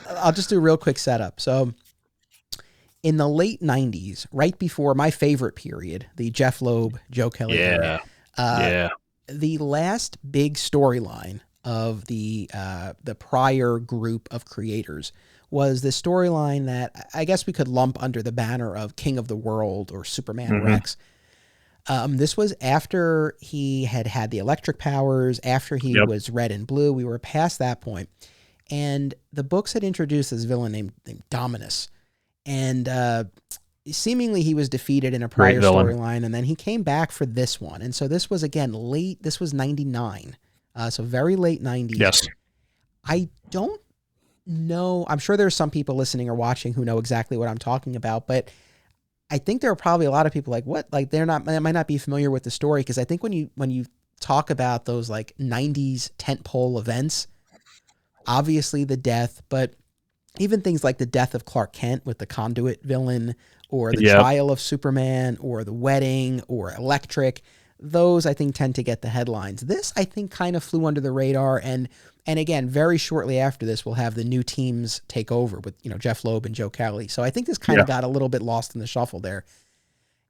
I'll just do a real quick setup. So in the late 90s, right before my favorite period, the Jeff Loeb, Joe Kelly era, the last big storyline of the prior group of creators was the storyline that I guess we could lump under the banner of King of the World or Superman Rex. This was after he had the electric powers, after he was red and blue. We were past that point. And the books had introduced this villain named Dominus. And seemingly he was defeated in a prior storyline, and then he came back for this one. And so this was, again, late. This was 99. So very late 90s.
Yes.
I don't know. I'm sure there's some people listening or watching who know exactly what I'm talking about, but I think there are probably a lot of people like, what? Like they might not be familiar with the story, because I think when you talk about those like 90s tentpole events, obviously the death, but even things like the death of Clark Kent with the Conduit villain, or the trial of Superman, or the wedding, or Electric, those I think tend to get the headlines. This I think kind of flew under the radar, and again, very shortly after this, we'll have the new teams take over with Jeff Loeb and Joe Kelly. So I think this kind of got a little bit lost in the shuffle there.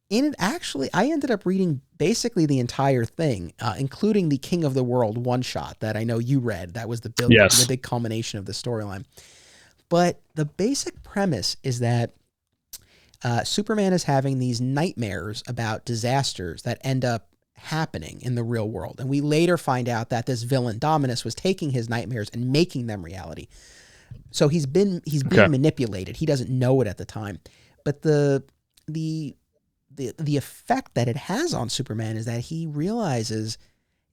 And it actually, I ended up reading basically the entire thing, including the King of the World one shot that I know you read. That was the big culmination of the storyline. But the basic premise is that Superman is having these nightmares about disasters that end up happening in the real world. And we later find out that this villain Dominus was taking his nightmares and making them reality. So he's being manipulated. He doesn't know it at the time. But the effect that it has on Superman is that he realizes,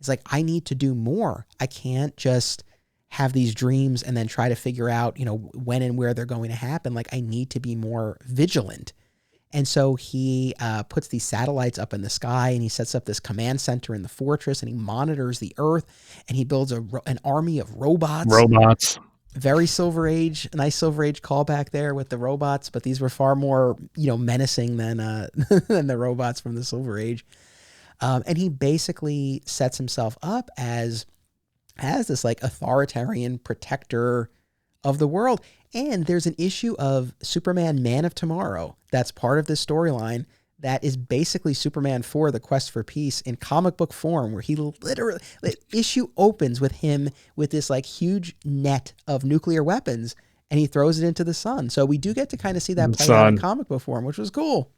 it's like, I need to do more. I can't just have these dreams and then try to figure out, when and where they're going to happen. Like, I need to be more vigilant. And so he puts these satellites up in the sky, and he sets up this command center in the fortress, and he monitors the Earth, and he builds an army of robots. Very Silver Age, a nice Silver Age callback there with the robots, but these were far more, menacing than than the robots from the Silver Age. And he basically sets himself up as this like authoritarian protector of the world. And there's an issue of Superman Man of Tomorrow that's part of this storyline that is basically Superman 4, The Quest for Peace in comic book form, where he literally, the issue opens with him with this like huge net of nuclear weapons and he throws it into the sun. So we do get to kind of see that play out in comic book form, which was cool.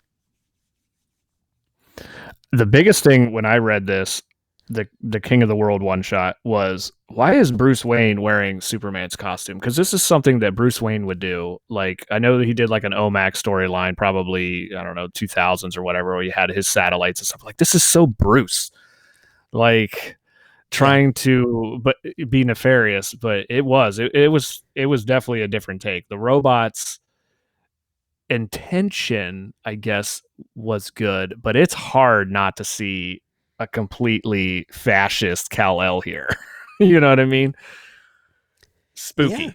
The biggest thing when I read this, the King of the World one shot, was why is Bruce Wayne wearing Superman's costume? Because this is something that Bruce Wayne would do. Like, I know that he did like an OMAC storyline, probably, I don't know, 2000s or whatever, where he had his satellites and stuff. Like, this is so Bruce. Like, trying to be nefarious, but it was definitely a different take. The robots' intention, I guess, was good, but it's hard not to see a completely fascist Kal-El here. You know what I mean? Spooky.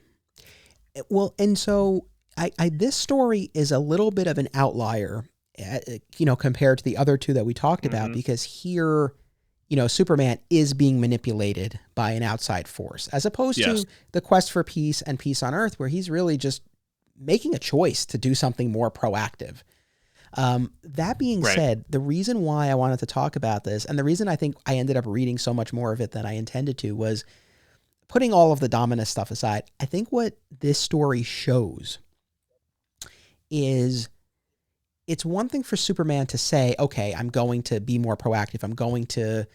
Yeah. Well, and so I this story is a little bit of an outlier, compared to the other two that we talked about, because here, Superman is being manipulated by an outside force, as opposed to the Quest for Peace and Peace on Earth, where he's really just making a choice to do something more proactive. That being said, the reason why I wanted to talk about this, and the reason I think I ended up reading so much more of it than I intended to, was putting all of the Dominus stuff aside. I think what this story shows is it's one thing for Superman to say, okay, I'm going to be more proactive. I'm going to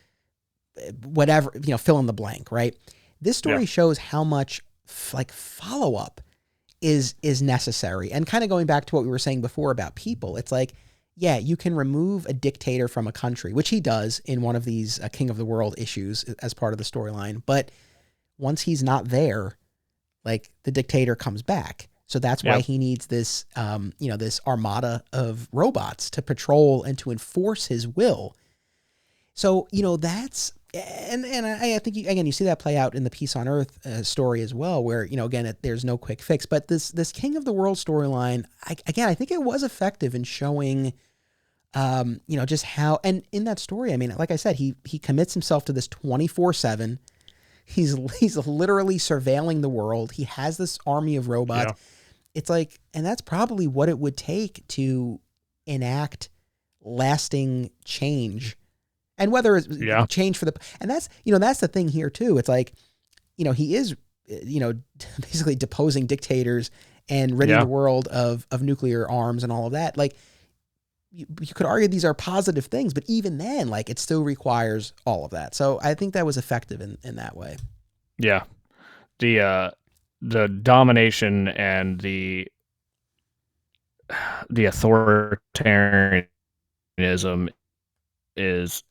whatever, fill in the blank, right? This story shows how much follow-up is necessary. And kind of going back to what we were saying before about people, it's like, yeah, you can remove a dictator from a country, which he does in one of these King of the World issues as part of the storyline. But once he's not there, like, the dictator comes back. So that's why he needs this, this armada of robots to patrol and to enforce his will. So, that's, and I think, you see that play out in the Peace on Earth story as well, where, again, there's no quick fix. But this King of the World storyline, I think it was effective in showing, just how, and in that story, I mean, like I said, he commits himself to this 24/7. He's literally surveilling the world. He has this army of robots. Yeah. It's like, and that's probably what it would take to enact lasting change. And whether it's change for the, and that's the thing here too. It's like, he is, basically deposing dictators and ridding the world of nuclear arms and all of that. Like, you could argue these are positive things, but even then, like, it still requires all of that. So I think that was effective in that way.
Yeah. The domination and the authoritarianism is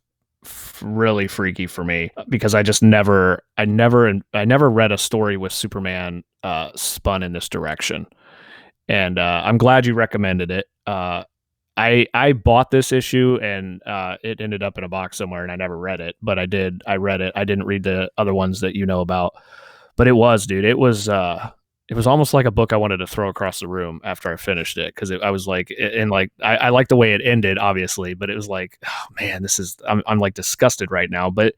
really freaky for me, because I never read a story with Superman spun in this direction. And I'm glad you recommended it. I bought this issue and it ended up in a box somewhere, and I never read it, but I read it. I didn't read the other ones that you know about, but it was almost like a book I wanted to throw across the room after I finished it. Cause I was like, and like, I like the way it ended, obviously, but it was like, oh man, I'm like disgusted right now, but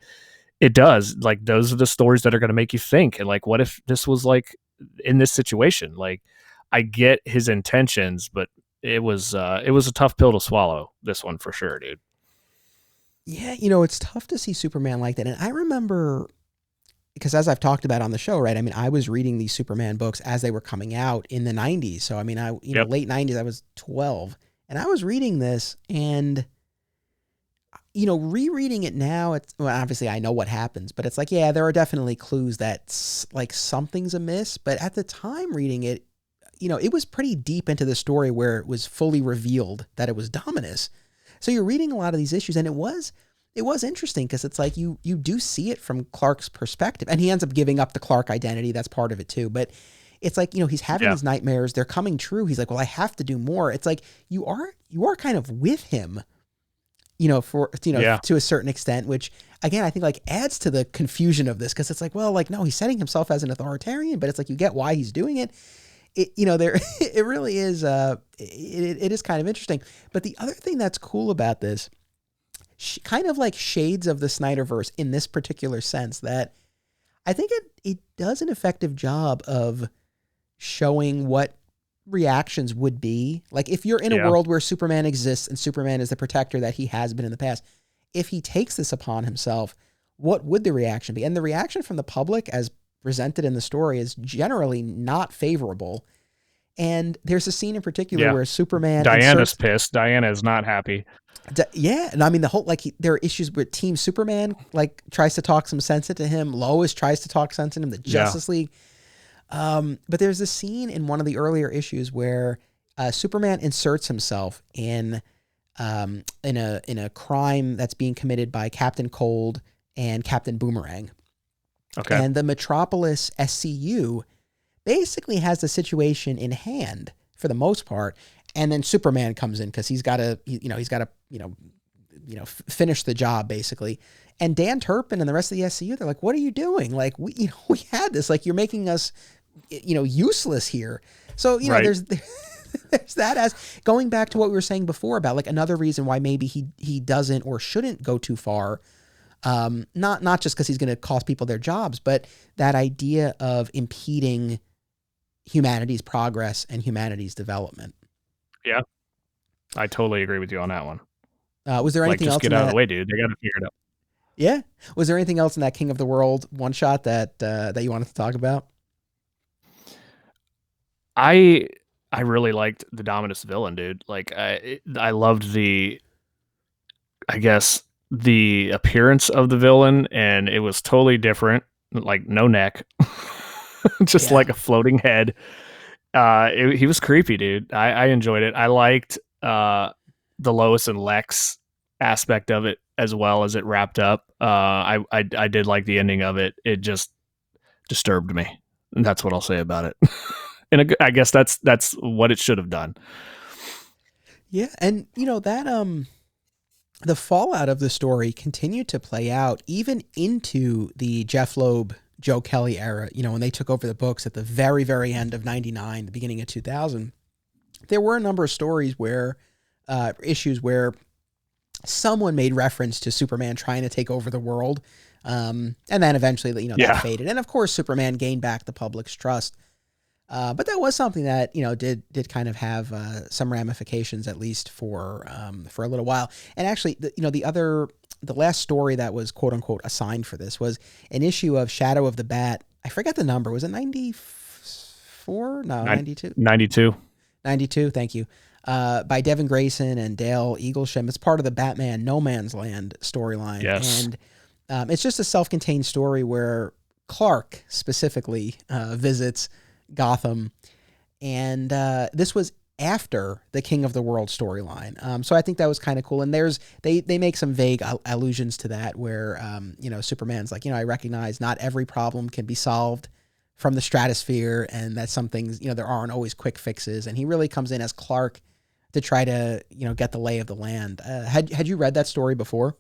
it does, like, those are the stories that are going to make you think. And like, what if this was like in this situation? Like, I get his intentions, but it was a tough pill to swallow, this one, for sure, dude.
Yeah. It's tough to see Superman like that. And I remember, because as I've talked about on the show, right? I mean, I was reading these Superman books as they were coming out in the 90s. So, I mean, late 90s, I was 12, and I was reading this, and, rereading it now, obviously I know what happens, but it's like, yeah, there are definitely clues that like something's amiss. But at the time reading it, it was pretty deep into the story where it was fully revealed that it was Dominus. So you're reading a lot of these issues, and it was interesting, because it's like you do see it from Clark's perspective, and he ends up giving up the Clark identity. That's part of it too. But it's like, he's having these nightmares. They're coming true. He's like, well, I have to do more. It's like you are kind of with him, to a certain extent, which again, I think like adds to the confusion of this, because it's like, well, like, no, he's setting himself as an authoritarian, but it's like, you get why he's doing it. It really is, it is kind of interesting. But the other thing that's cool about this, kind of like shades of the Snyderverse in this particular sense, that I think it does an effective job of showing what reactions would be. Like if you're in a world where Superman exists and Superman is the protector that he has been in the past, if he takes this upon himself, what would the reaction be? And the reaction from the public as presented in the story is generally not favorable. And there's a scene in particular where Superman...
Diana's pissed. Diana is not happy.
Yeah. And I mean, the whole, like, there are issues with Team Superman, like, tries to talk some sense into him. Lois tries to talk sense into him. The Justice League. But there's a scene in one of the earlier issues where Superman inserts himself in a crime that's being committed by Captain Cold and Captain Boomerang.
Okay.
And the Metropolis SCU basically has the situation in hand for the most part. And then Superman comes in because he's got to finish the job basically. And Dan Turpin and the rest of the SCU, they're like, "What are you doing? Like we had this. Like you're making us, useless here." So there's that, as going back to what we were saying before about like another reason why maybe he doesn't or shouldn't go too far. Not just because he's going to cost people their jobs, but that idea of impeding humanity's progress and humanity's development.
Yeah, I totally agree with you on that one.
Was there anything else?
Just get out of the way, dude. They got to figure it out.
Yeah. Was there anything else in that King of the World one shot that you wanted to talk about?
I really liked the Dominus villain, dude. Like I loved the appearance of the villain, and it was totally different. Like no neck, just like a floating head. He was creepy, dude. I enjoyed it. I liked the Lois and Lex aspect of it as well as it wrapped up. I did like the ending of it. It just disturbed me, and that's what I'll say about it. And I guess that's what it should have done.
Yeah, and that the fallout of the story continued to play out even into the Jeff Loeb, Joe Kelly era. When they took over the books at the very, very end of '99, the beginning of 2000, there were a number of stories where issues where someone made reference to Superman trying to take over the world, and then eventually, that faded. And of course, Superman gained back the public's trust. But that was something that did kind of have some ramifications, at least for a little while. And actually, the last story that was quote unquote assigned for this was an issue of Shadow of the Bat. I forget the number. Was it 94? No, 92.
92.
92. Thank you. By Devin Grayson and Dale Eaglesham. It's part of the Batman No Man's Land storyline.
Yes.
And it's just a self-contained story where Clark specifically visits Gotham, and this was after the King of the World storyline. So I think that was kind of cool. And they make some vague allusions to that where, Superman's like, I recognize not every problem can be solved from the stratosphere, and that some things, there aren't always quick fixes. And he really comes in as Clark to try to, get the lay of the land. Had you read that story before?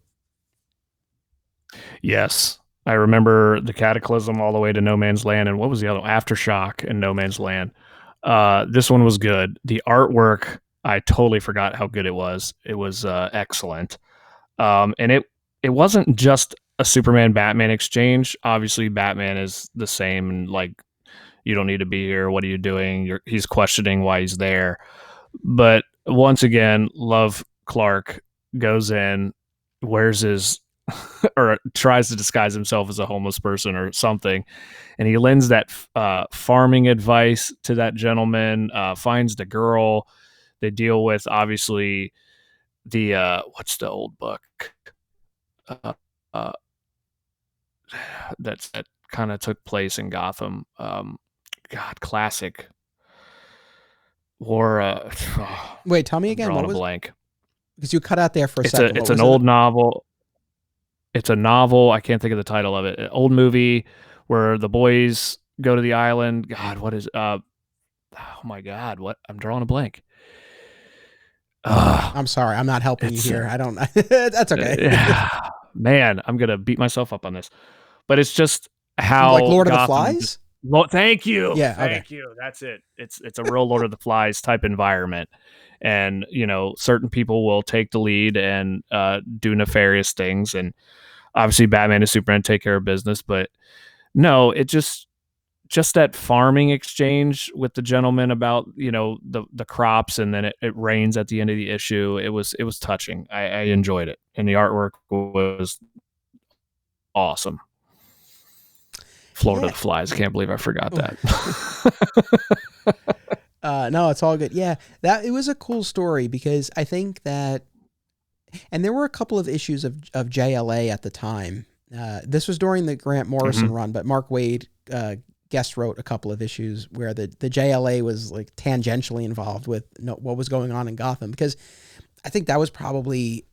Yes. I remember the Cataclysm all the way to No Man's Land, and what was the other one? Aftershock and No Man's Land. This one was good. The artwork, I totally forgot how good it was. It was excellent. And it wasn't just a Superman-Batman exchange. Obviously, Batman is the same, and like, you don't need to be here. What are you doing? He's questioning why he's there. But once again, love Clark goes in, wears his or tries to disguise himself as a homeless person or something, and he lends that farming advice to that gentleman, finds the girl. They deal with, obviously, the what's the old book that kind of took place in Gotham. Classic war.
Wait, tell me again.
What was blank?
Because you cut out there for a second.
It's an old novel. It's a novel. I can't think of the title of it. An old movie where the boys go to the island. God, what is? Oh my God, what? I'm drawing a blank.
I'm sorry, I'm not helping you here. I don't. That's okay.
Man, I'm gonna beat myself up on this, but it's just how
like Lord of the Flies.
Thank you.
Yeah.
Thank you. That's it. It's a real Lord of the Flies type environment. And, certain people will take the lead and do nefarious things. And obviously Batman and Superman take care of business. But no, it just just that farming exchange with the gentleman about, the crops, and then it rains at the end of the issue. It was touching. I enjoyed it, and the artwork was awesome. Florida the Flies. I can't believe I forgot that.
No, it's all good. Yeah, it was a cool story because I think that, and there were a couple of issues of JLA at the time. This was during the Grant Morrison run, but Mark Waid guest wrote a couple of issues where the JLA was like tangentially involved with what was going on in Gotham, because I think that was probably,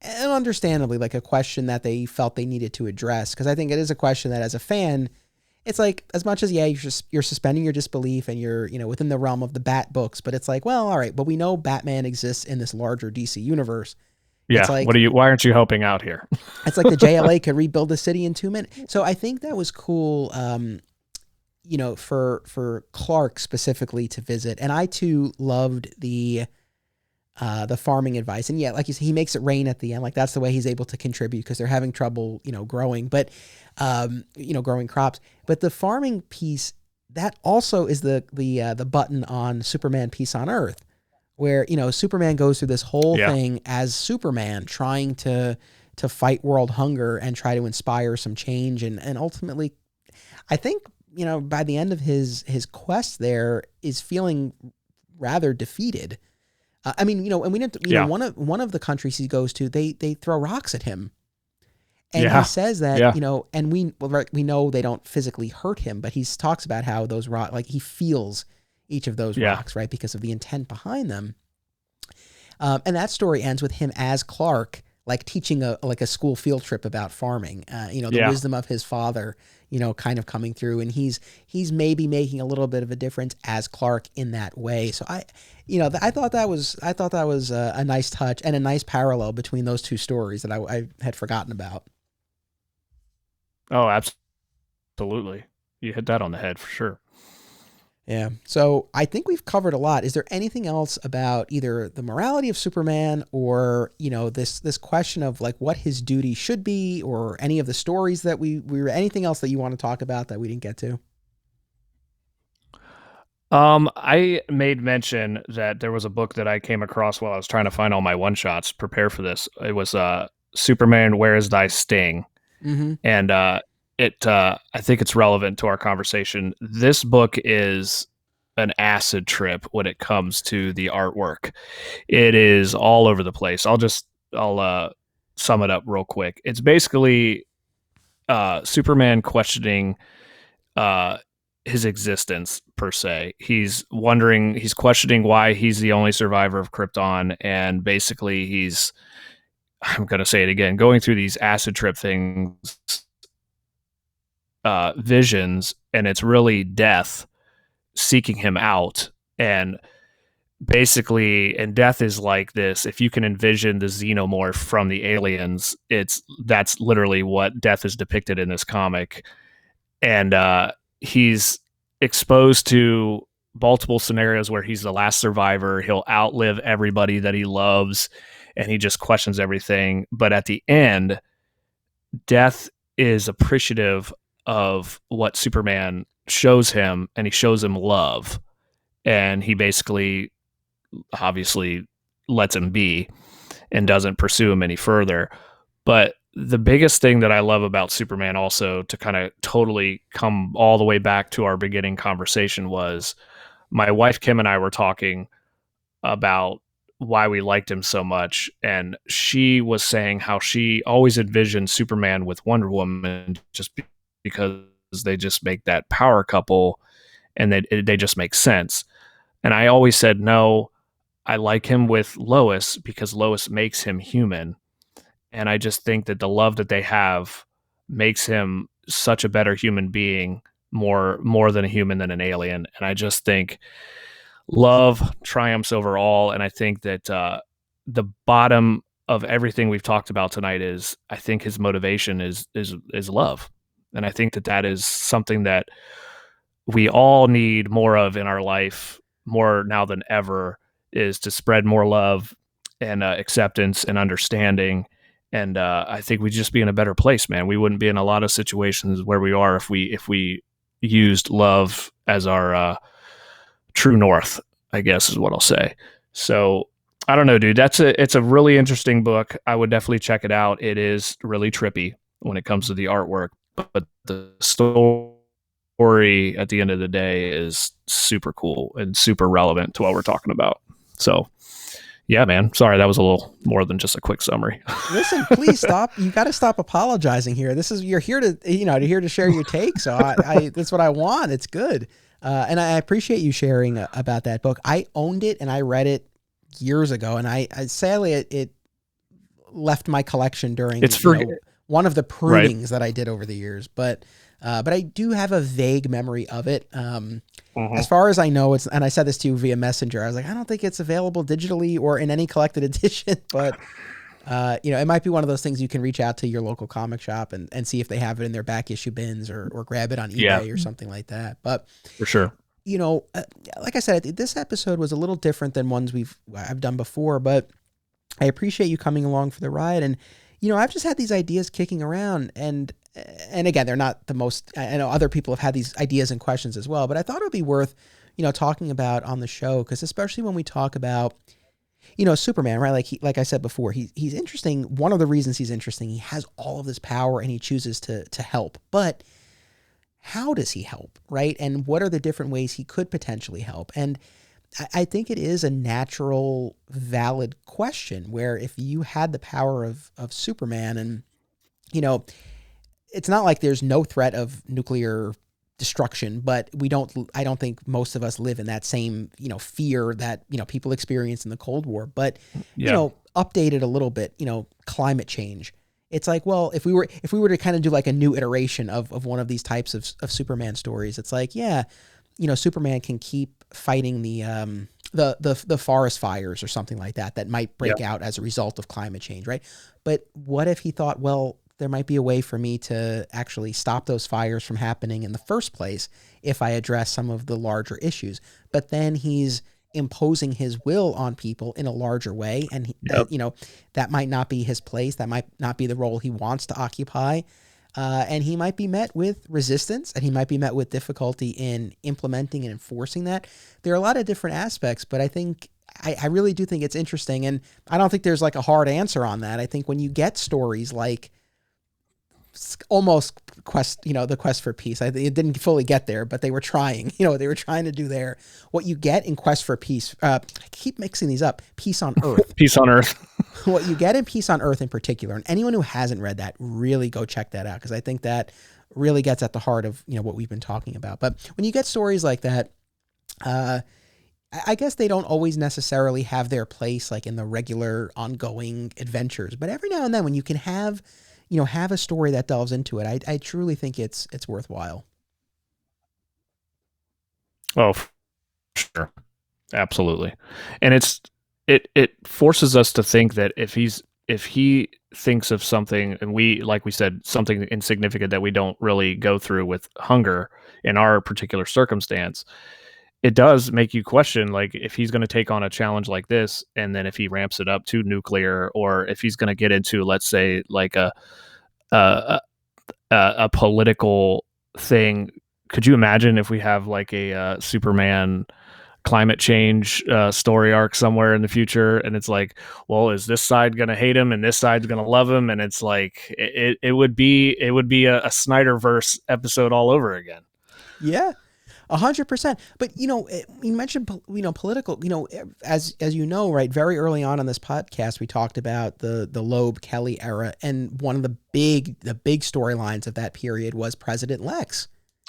and understandably, like a question that they felt they needed to address, because I think it is a question that as a fan, it's like, as much as, you're suspending your disbelief and you're, within the realm of the Bat books, but it's like, well, all right, but we know Batman exists in this larger DC universe.
Yeah.
It's like,
why aren't you helping out here?
It's like the JLA could rebuild the city in 2 minutes. So I think that was cool, for Clark specifically to visit. And I too loved the farming advice. And yeah, like you said, he makes it rain at the end. Like that's the way he's able to contribute, because they're having trouble, growing, but, growing crops. But the farming piece, that also is the button on Superman Peace on Earth, where, Superman goes through this whole thing as Superman, trying to fight world hunger and try to inspire some change. And ultimately, I think, by the end of his quest there, is feeling rather defeated. And we didn't, one of the countries he goes to, they throw rocks at him. And he says that, and we know they don't physically hurt him, but he talks about how those rocks, like he feels each of those rocks, right? Because of the intent behind them. And that story ends with him as Clark, like teaching a school field trip about farming, the wisdom of his father, kind of coming through, and he's maybe making a little bit of a difference as Clark in that way. So I thought that was a nice touch and a nice parallel between those two stories that I had forgotten about.
Oh, absolutely. You hit that on the head for sure.
Yeah. So I think we've covered a lot. Is there anything else about either the morality of Superman or, this question of like what his duty should be, or any of the stories that we anything else that you want to talk about that we didn't get to?
I made mention that there was a book that I came across while I was trying to find all my one shots, prepare for this. It was, Superman, Where Is Thy Sting?
Mm-hmm.
And, I think it's relevant to our conversation. This book is an acid trip when it comes to the artwork. It is all over the place. I'll sum it up real quick. It's basically Superman questioning his existence per se. He's questioning why he's the only survivor of Krypton, and basically I'm going to say it again, going through these acid trip things, visions, and it's really death seeking him out. And basically, and death is like this, if you can envision the xenomorph from the Aliens, that's literally what death is depicted in this comic. And he's exposed to multiple scenarios where he's the last survivor. He'll outlive everybody that he loves, and he just questions everything. But at the end, death is appreciative of what Superman shows him, and he shows him love, and he basically obviously lets him be and doesn't pursue him any further. But the biggest thing that I love about Superman, also, to kind of totally come all the way back to our beginning conversation, was my wife Kim and I were talking about why we liked him so much, and she was saying how she always envisioned Superman with Wonder Woman, just because they just make that power couple, and they just make sense. And I always said, no, I like him with Lois because Lois makes him human. And I just think that the love that they have makes him such a better human being, more than a human than an alien. And I just think love triumphs over all. And I think that the bottom of everything we've talked about tonight is, I think his motivation is love. And I think that is something that we all need more of in our life, more now than ever, is to spread more love and acceptance and understanding. And I think we'd just be in a better place, man. We wouldn't be in a lot of situations where we are if we used love as our true north, I guess is what I'll say. So I don't know, dude. It's a really interesting book. I would definitely check it out. It is really trippy when it comes to the artwork, but the story at the end of the day is super cool and super relevant to what we're talking about. So yeah, man. Sorry, that was a little more than just a quick summary.
Listen, please stop. You got to stop apologizing here. You're here to share your take. So I that's what I want. It's good. And I appreciate you sharing about that book. I owned it and I read it years ago, and I sadly it left my collection during one of the prunings that I did over the years. But I do have a vague memory of it. As far as I know, and I said this to you via Messenger. I was like, I don't think it's available digitally or in any collected edition, but it might be one of those things you can reach out to your local comic shop and see if they have it in their back issue bins or grab it on eBay or something like that. But
for sure,
like I said, this episode was a little different than ones I've done before, but I appreciate you coming along for the ride. And, I've just had these ideas kicking around, and again, they're not the most, I know other people have had these ideas and questions as well, but I thought it would be worth, talking about on the show. Cause especially when we talk about, Superman, right? Like I said before, he's interesting. One of the reasons he's interesting, he has all of this power and he chooses to help, but how does he help? Right. And what are the different ways he could potentially help? And I think it is a natural, valid question where if you had the power of Superman and, it's not like there's no threat of nuclear destruction, but I don't think most of us live in that same, fear that, people experience in the Cold War, but, updated a little bit, climate change. It's like, well, if we were to kind of do like a new iteration of one of these types of Superman stories, it's like, yeah, Superman can keep fighting the forest fires or something like that might break out as a result of climate change, right? But what if he thought, well, there might be a way for me to actually stop those fires from happening in the first place if I address some of the larger issues. But then he's imposing his will on people in a larger way, and that might not be his place. That might not be the role he wants to occupy. And he might be met with resistance, and he might be met with difficulty in implementing and enforcing that. There are a lot of different aspects, but I really do think it's interesting. And I don't think there's like a hard answer on that. I think when you get stories like almost the quest for peace, it didn't fully get there, but they were trying, they were trying to do what you get in Quest for Peace. I keep mixing these up. Peace on Earth.
Peace on Earth.
What you get in Peace on Earth in particular, and anyone who hasn't read that, really go check that out. Cause I think that really gets at the heart of, what we've been talking about. But when you get stories like that, I guess they don't always necessarily have their place like in the regular ongoing adventures, but every now and then when you can have a story that delves into it, I truly think it's worthwhile.
Oh, sure. Absolutely. And it forces us to think that if he thinks of something, and like we said, something insignificant that we don't really go through with hunger in our particular circumstance, it does make you question, like, if he's going to take on a challenge like this, and then if he ramps it up to nuclear, or if he's going to get into, let's say, like a political thing. Could you imagine if we have like a Superman climate change story arc somewhere in the future, and it's like, well, is this side going to hate him and this side's going to love him, and it's like it would be a Snyderverse episode all over again.
Yeah. 100%. But, you mentioned, political, as right, very early on in this podcast, we talked about the Loeb Kelly era. And one of the big storylines of that period was President Lex.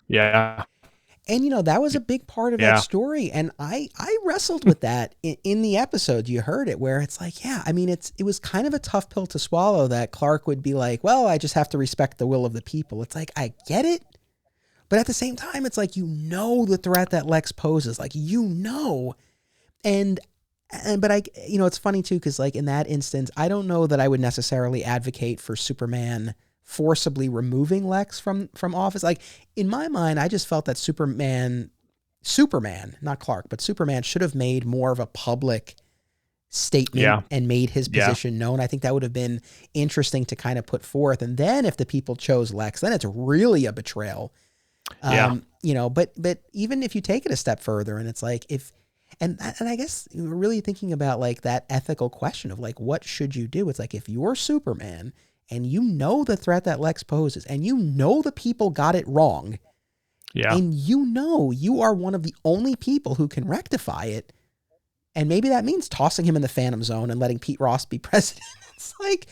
Yeah.
And, that was a big part of that story. And I wrestled with that in the episode. You heard it, where it's like, yeah, I mean, it was kind of a tough pill to swallow that Clark would be like, well, I just have to respect the will of the people. It's like, I get it. But at the same time, it's like, the threat that Lex poses, like, and but it's funny too, because like in that instance, I don't know that I would necessarily advocate for Superman forcibly removing Lex from office. Like in my mind, I just felt that Superman, not Clark, but Superman should have made more of a public statement and made his position known. I think that would have been interesting to kind of put forth. And then if the people chose Lex, then it's really a betrayal. You know, but even if you take it a step further and it's like, and I guess we're really thinking about like that ethical question of like, what should you do? It's like, if you're Superman and you know the threat that Lex poses and you know the people got it wrong, and you know you are one of the only people who can rectify it, and maybe that means tossing him in the Phantom Zone and letting Pete Ross be president. It's like,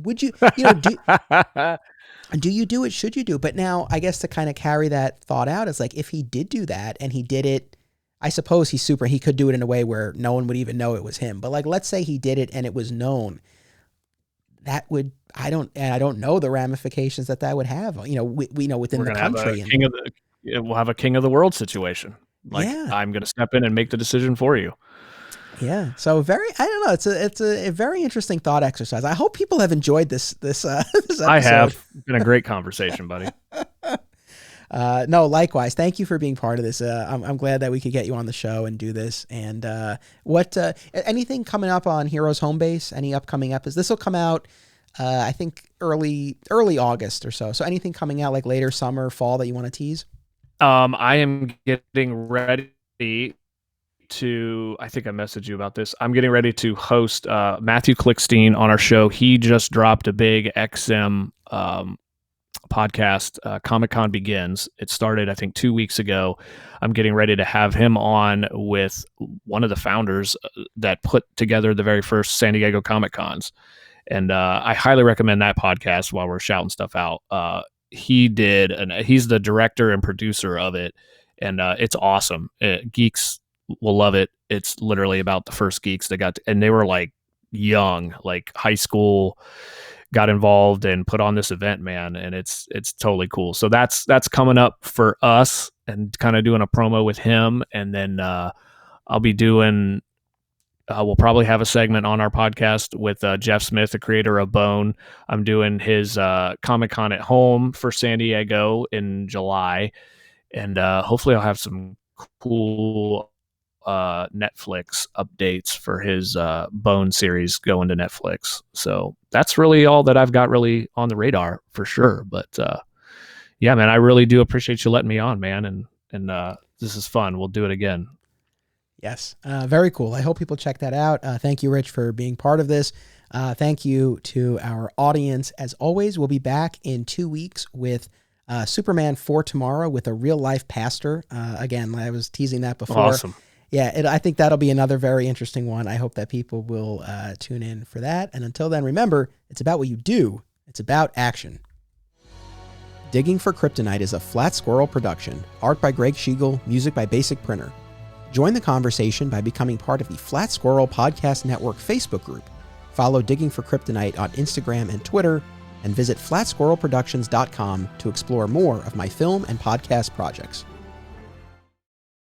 would you know, do you do it? Should you do it? But now I guess to kind of carry that thought out, it's like, if he did do that and he did it, I suppose he could do it in a way where no one would even know it was him. But like, let's say he did it and it was known. That would, I don't know the ramifications that would have, you know, we know within the country.
We'll have a king of the world situation. Like, I'm going to step in and make the decision for you.
Yeah. So I don't know. It's a very interesting thought exercise. I hope people have enjoyed this episode.
I have. Been a great conversation, buddy.
No, likewise. Thank you for being part of this. I'm glad that we could get you on the show and do this. And anything coming up on Heroes Homebase? Any upcoming episodes? This will come out, I think early August or so. So anything coming out like later summer, fall that you want to tease?
I am getting ready to, I think I messaged you about this. I'm getting ready to host Matthew Klickstein on our show. He just dropped a big XM podcast, Comic-Con Begins. It started, I think, 2 weeks ago. I'm getting ready to have him on with one of the founders that put together the very first San Diego Comic-Cons. And I highly recommend that podcast while we're shouting stuff out. He's the director and producer of it. And it's awesome. Geeks will love it. It's literally about the first geeks that and they were like young, like high school, got involved and put on this event, man. And it's totally cool. So that's coming up for us, and kind of doing a promo with him. And then I'll be doing, we'll probably have a segment on our podcast with Jeff Smith, the creator of Bone. I'm doing his Comic-Con at home for San Diego in July. And hopefully I'll have some cool Netflix updates for his Bone series going to Netflix. So that's really all that I've got really on the radar for sure. But yeah, man, I really do appreciate you letting me on, man. And this is fun. We'll do it again.
Yes. Very cool. I hope people check that out. Thank you, Rich, for being part of this. Thank you to our audience. As always, we'll be back in 2 weeks with Superman for Tomorrow with a real life pastor. Again, I was teasing that before.
Awesome.
Yeah, I think that'll be another very interesting one. I hope that people will tune in for that. And until then, remember, it's about what you do. It's about action. Digging for Kryptonite is a Flat Squirrel production. Art by Greg Schiegel, music by Basic Printer. Join the conversation by becoming part of the Flat Squirrel Podcast Network Facebook group. Follow Digging for Kryptonite on Instagram and Twitter, and visit flatsquirrelproductions.com to explore more of my film and podcast projects.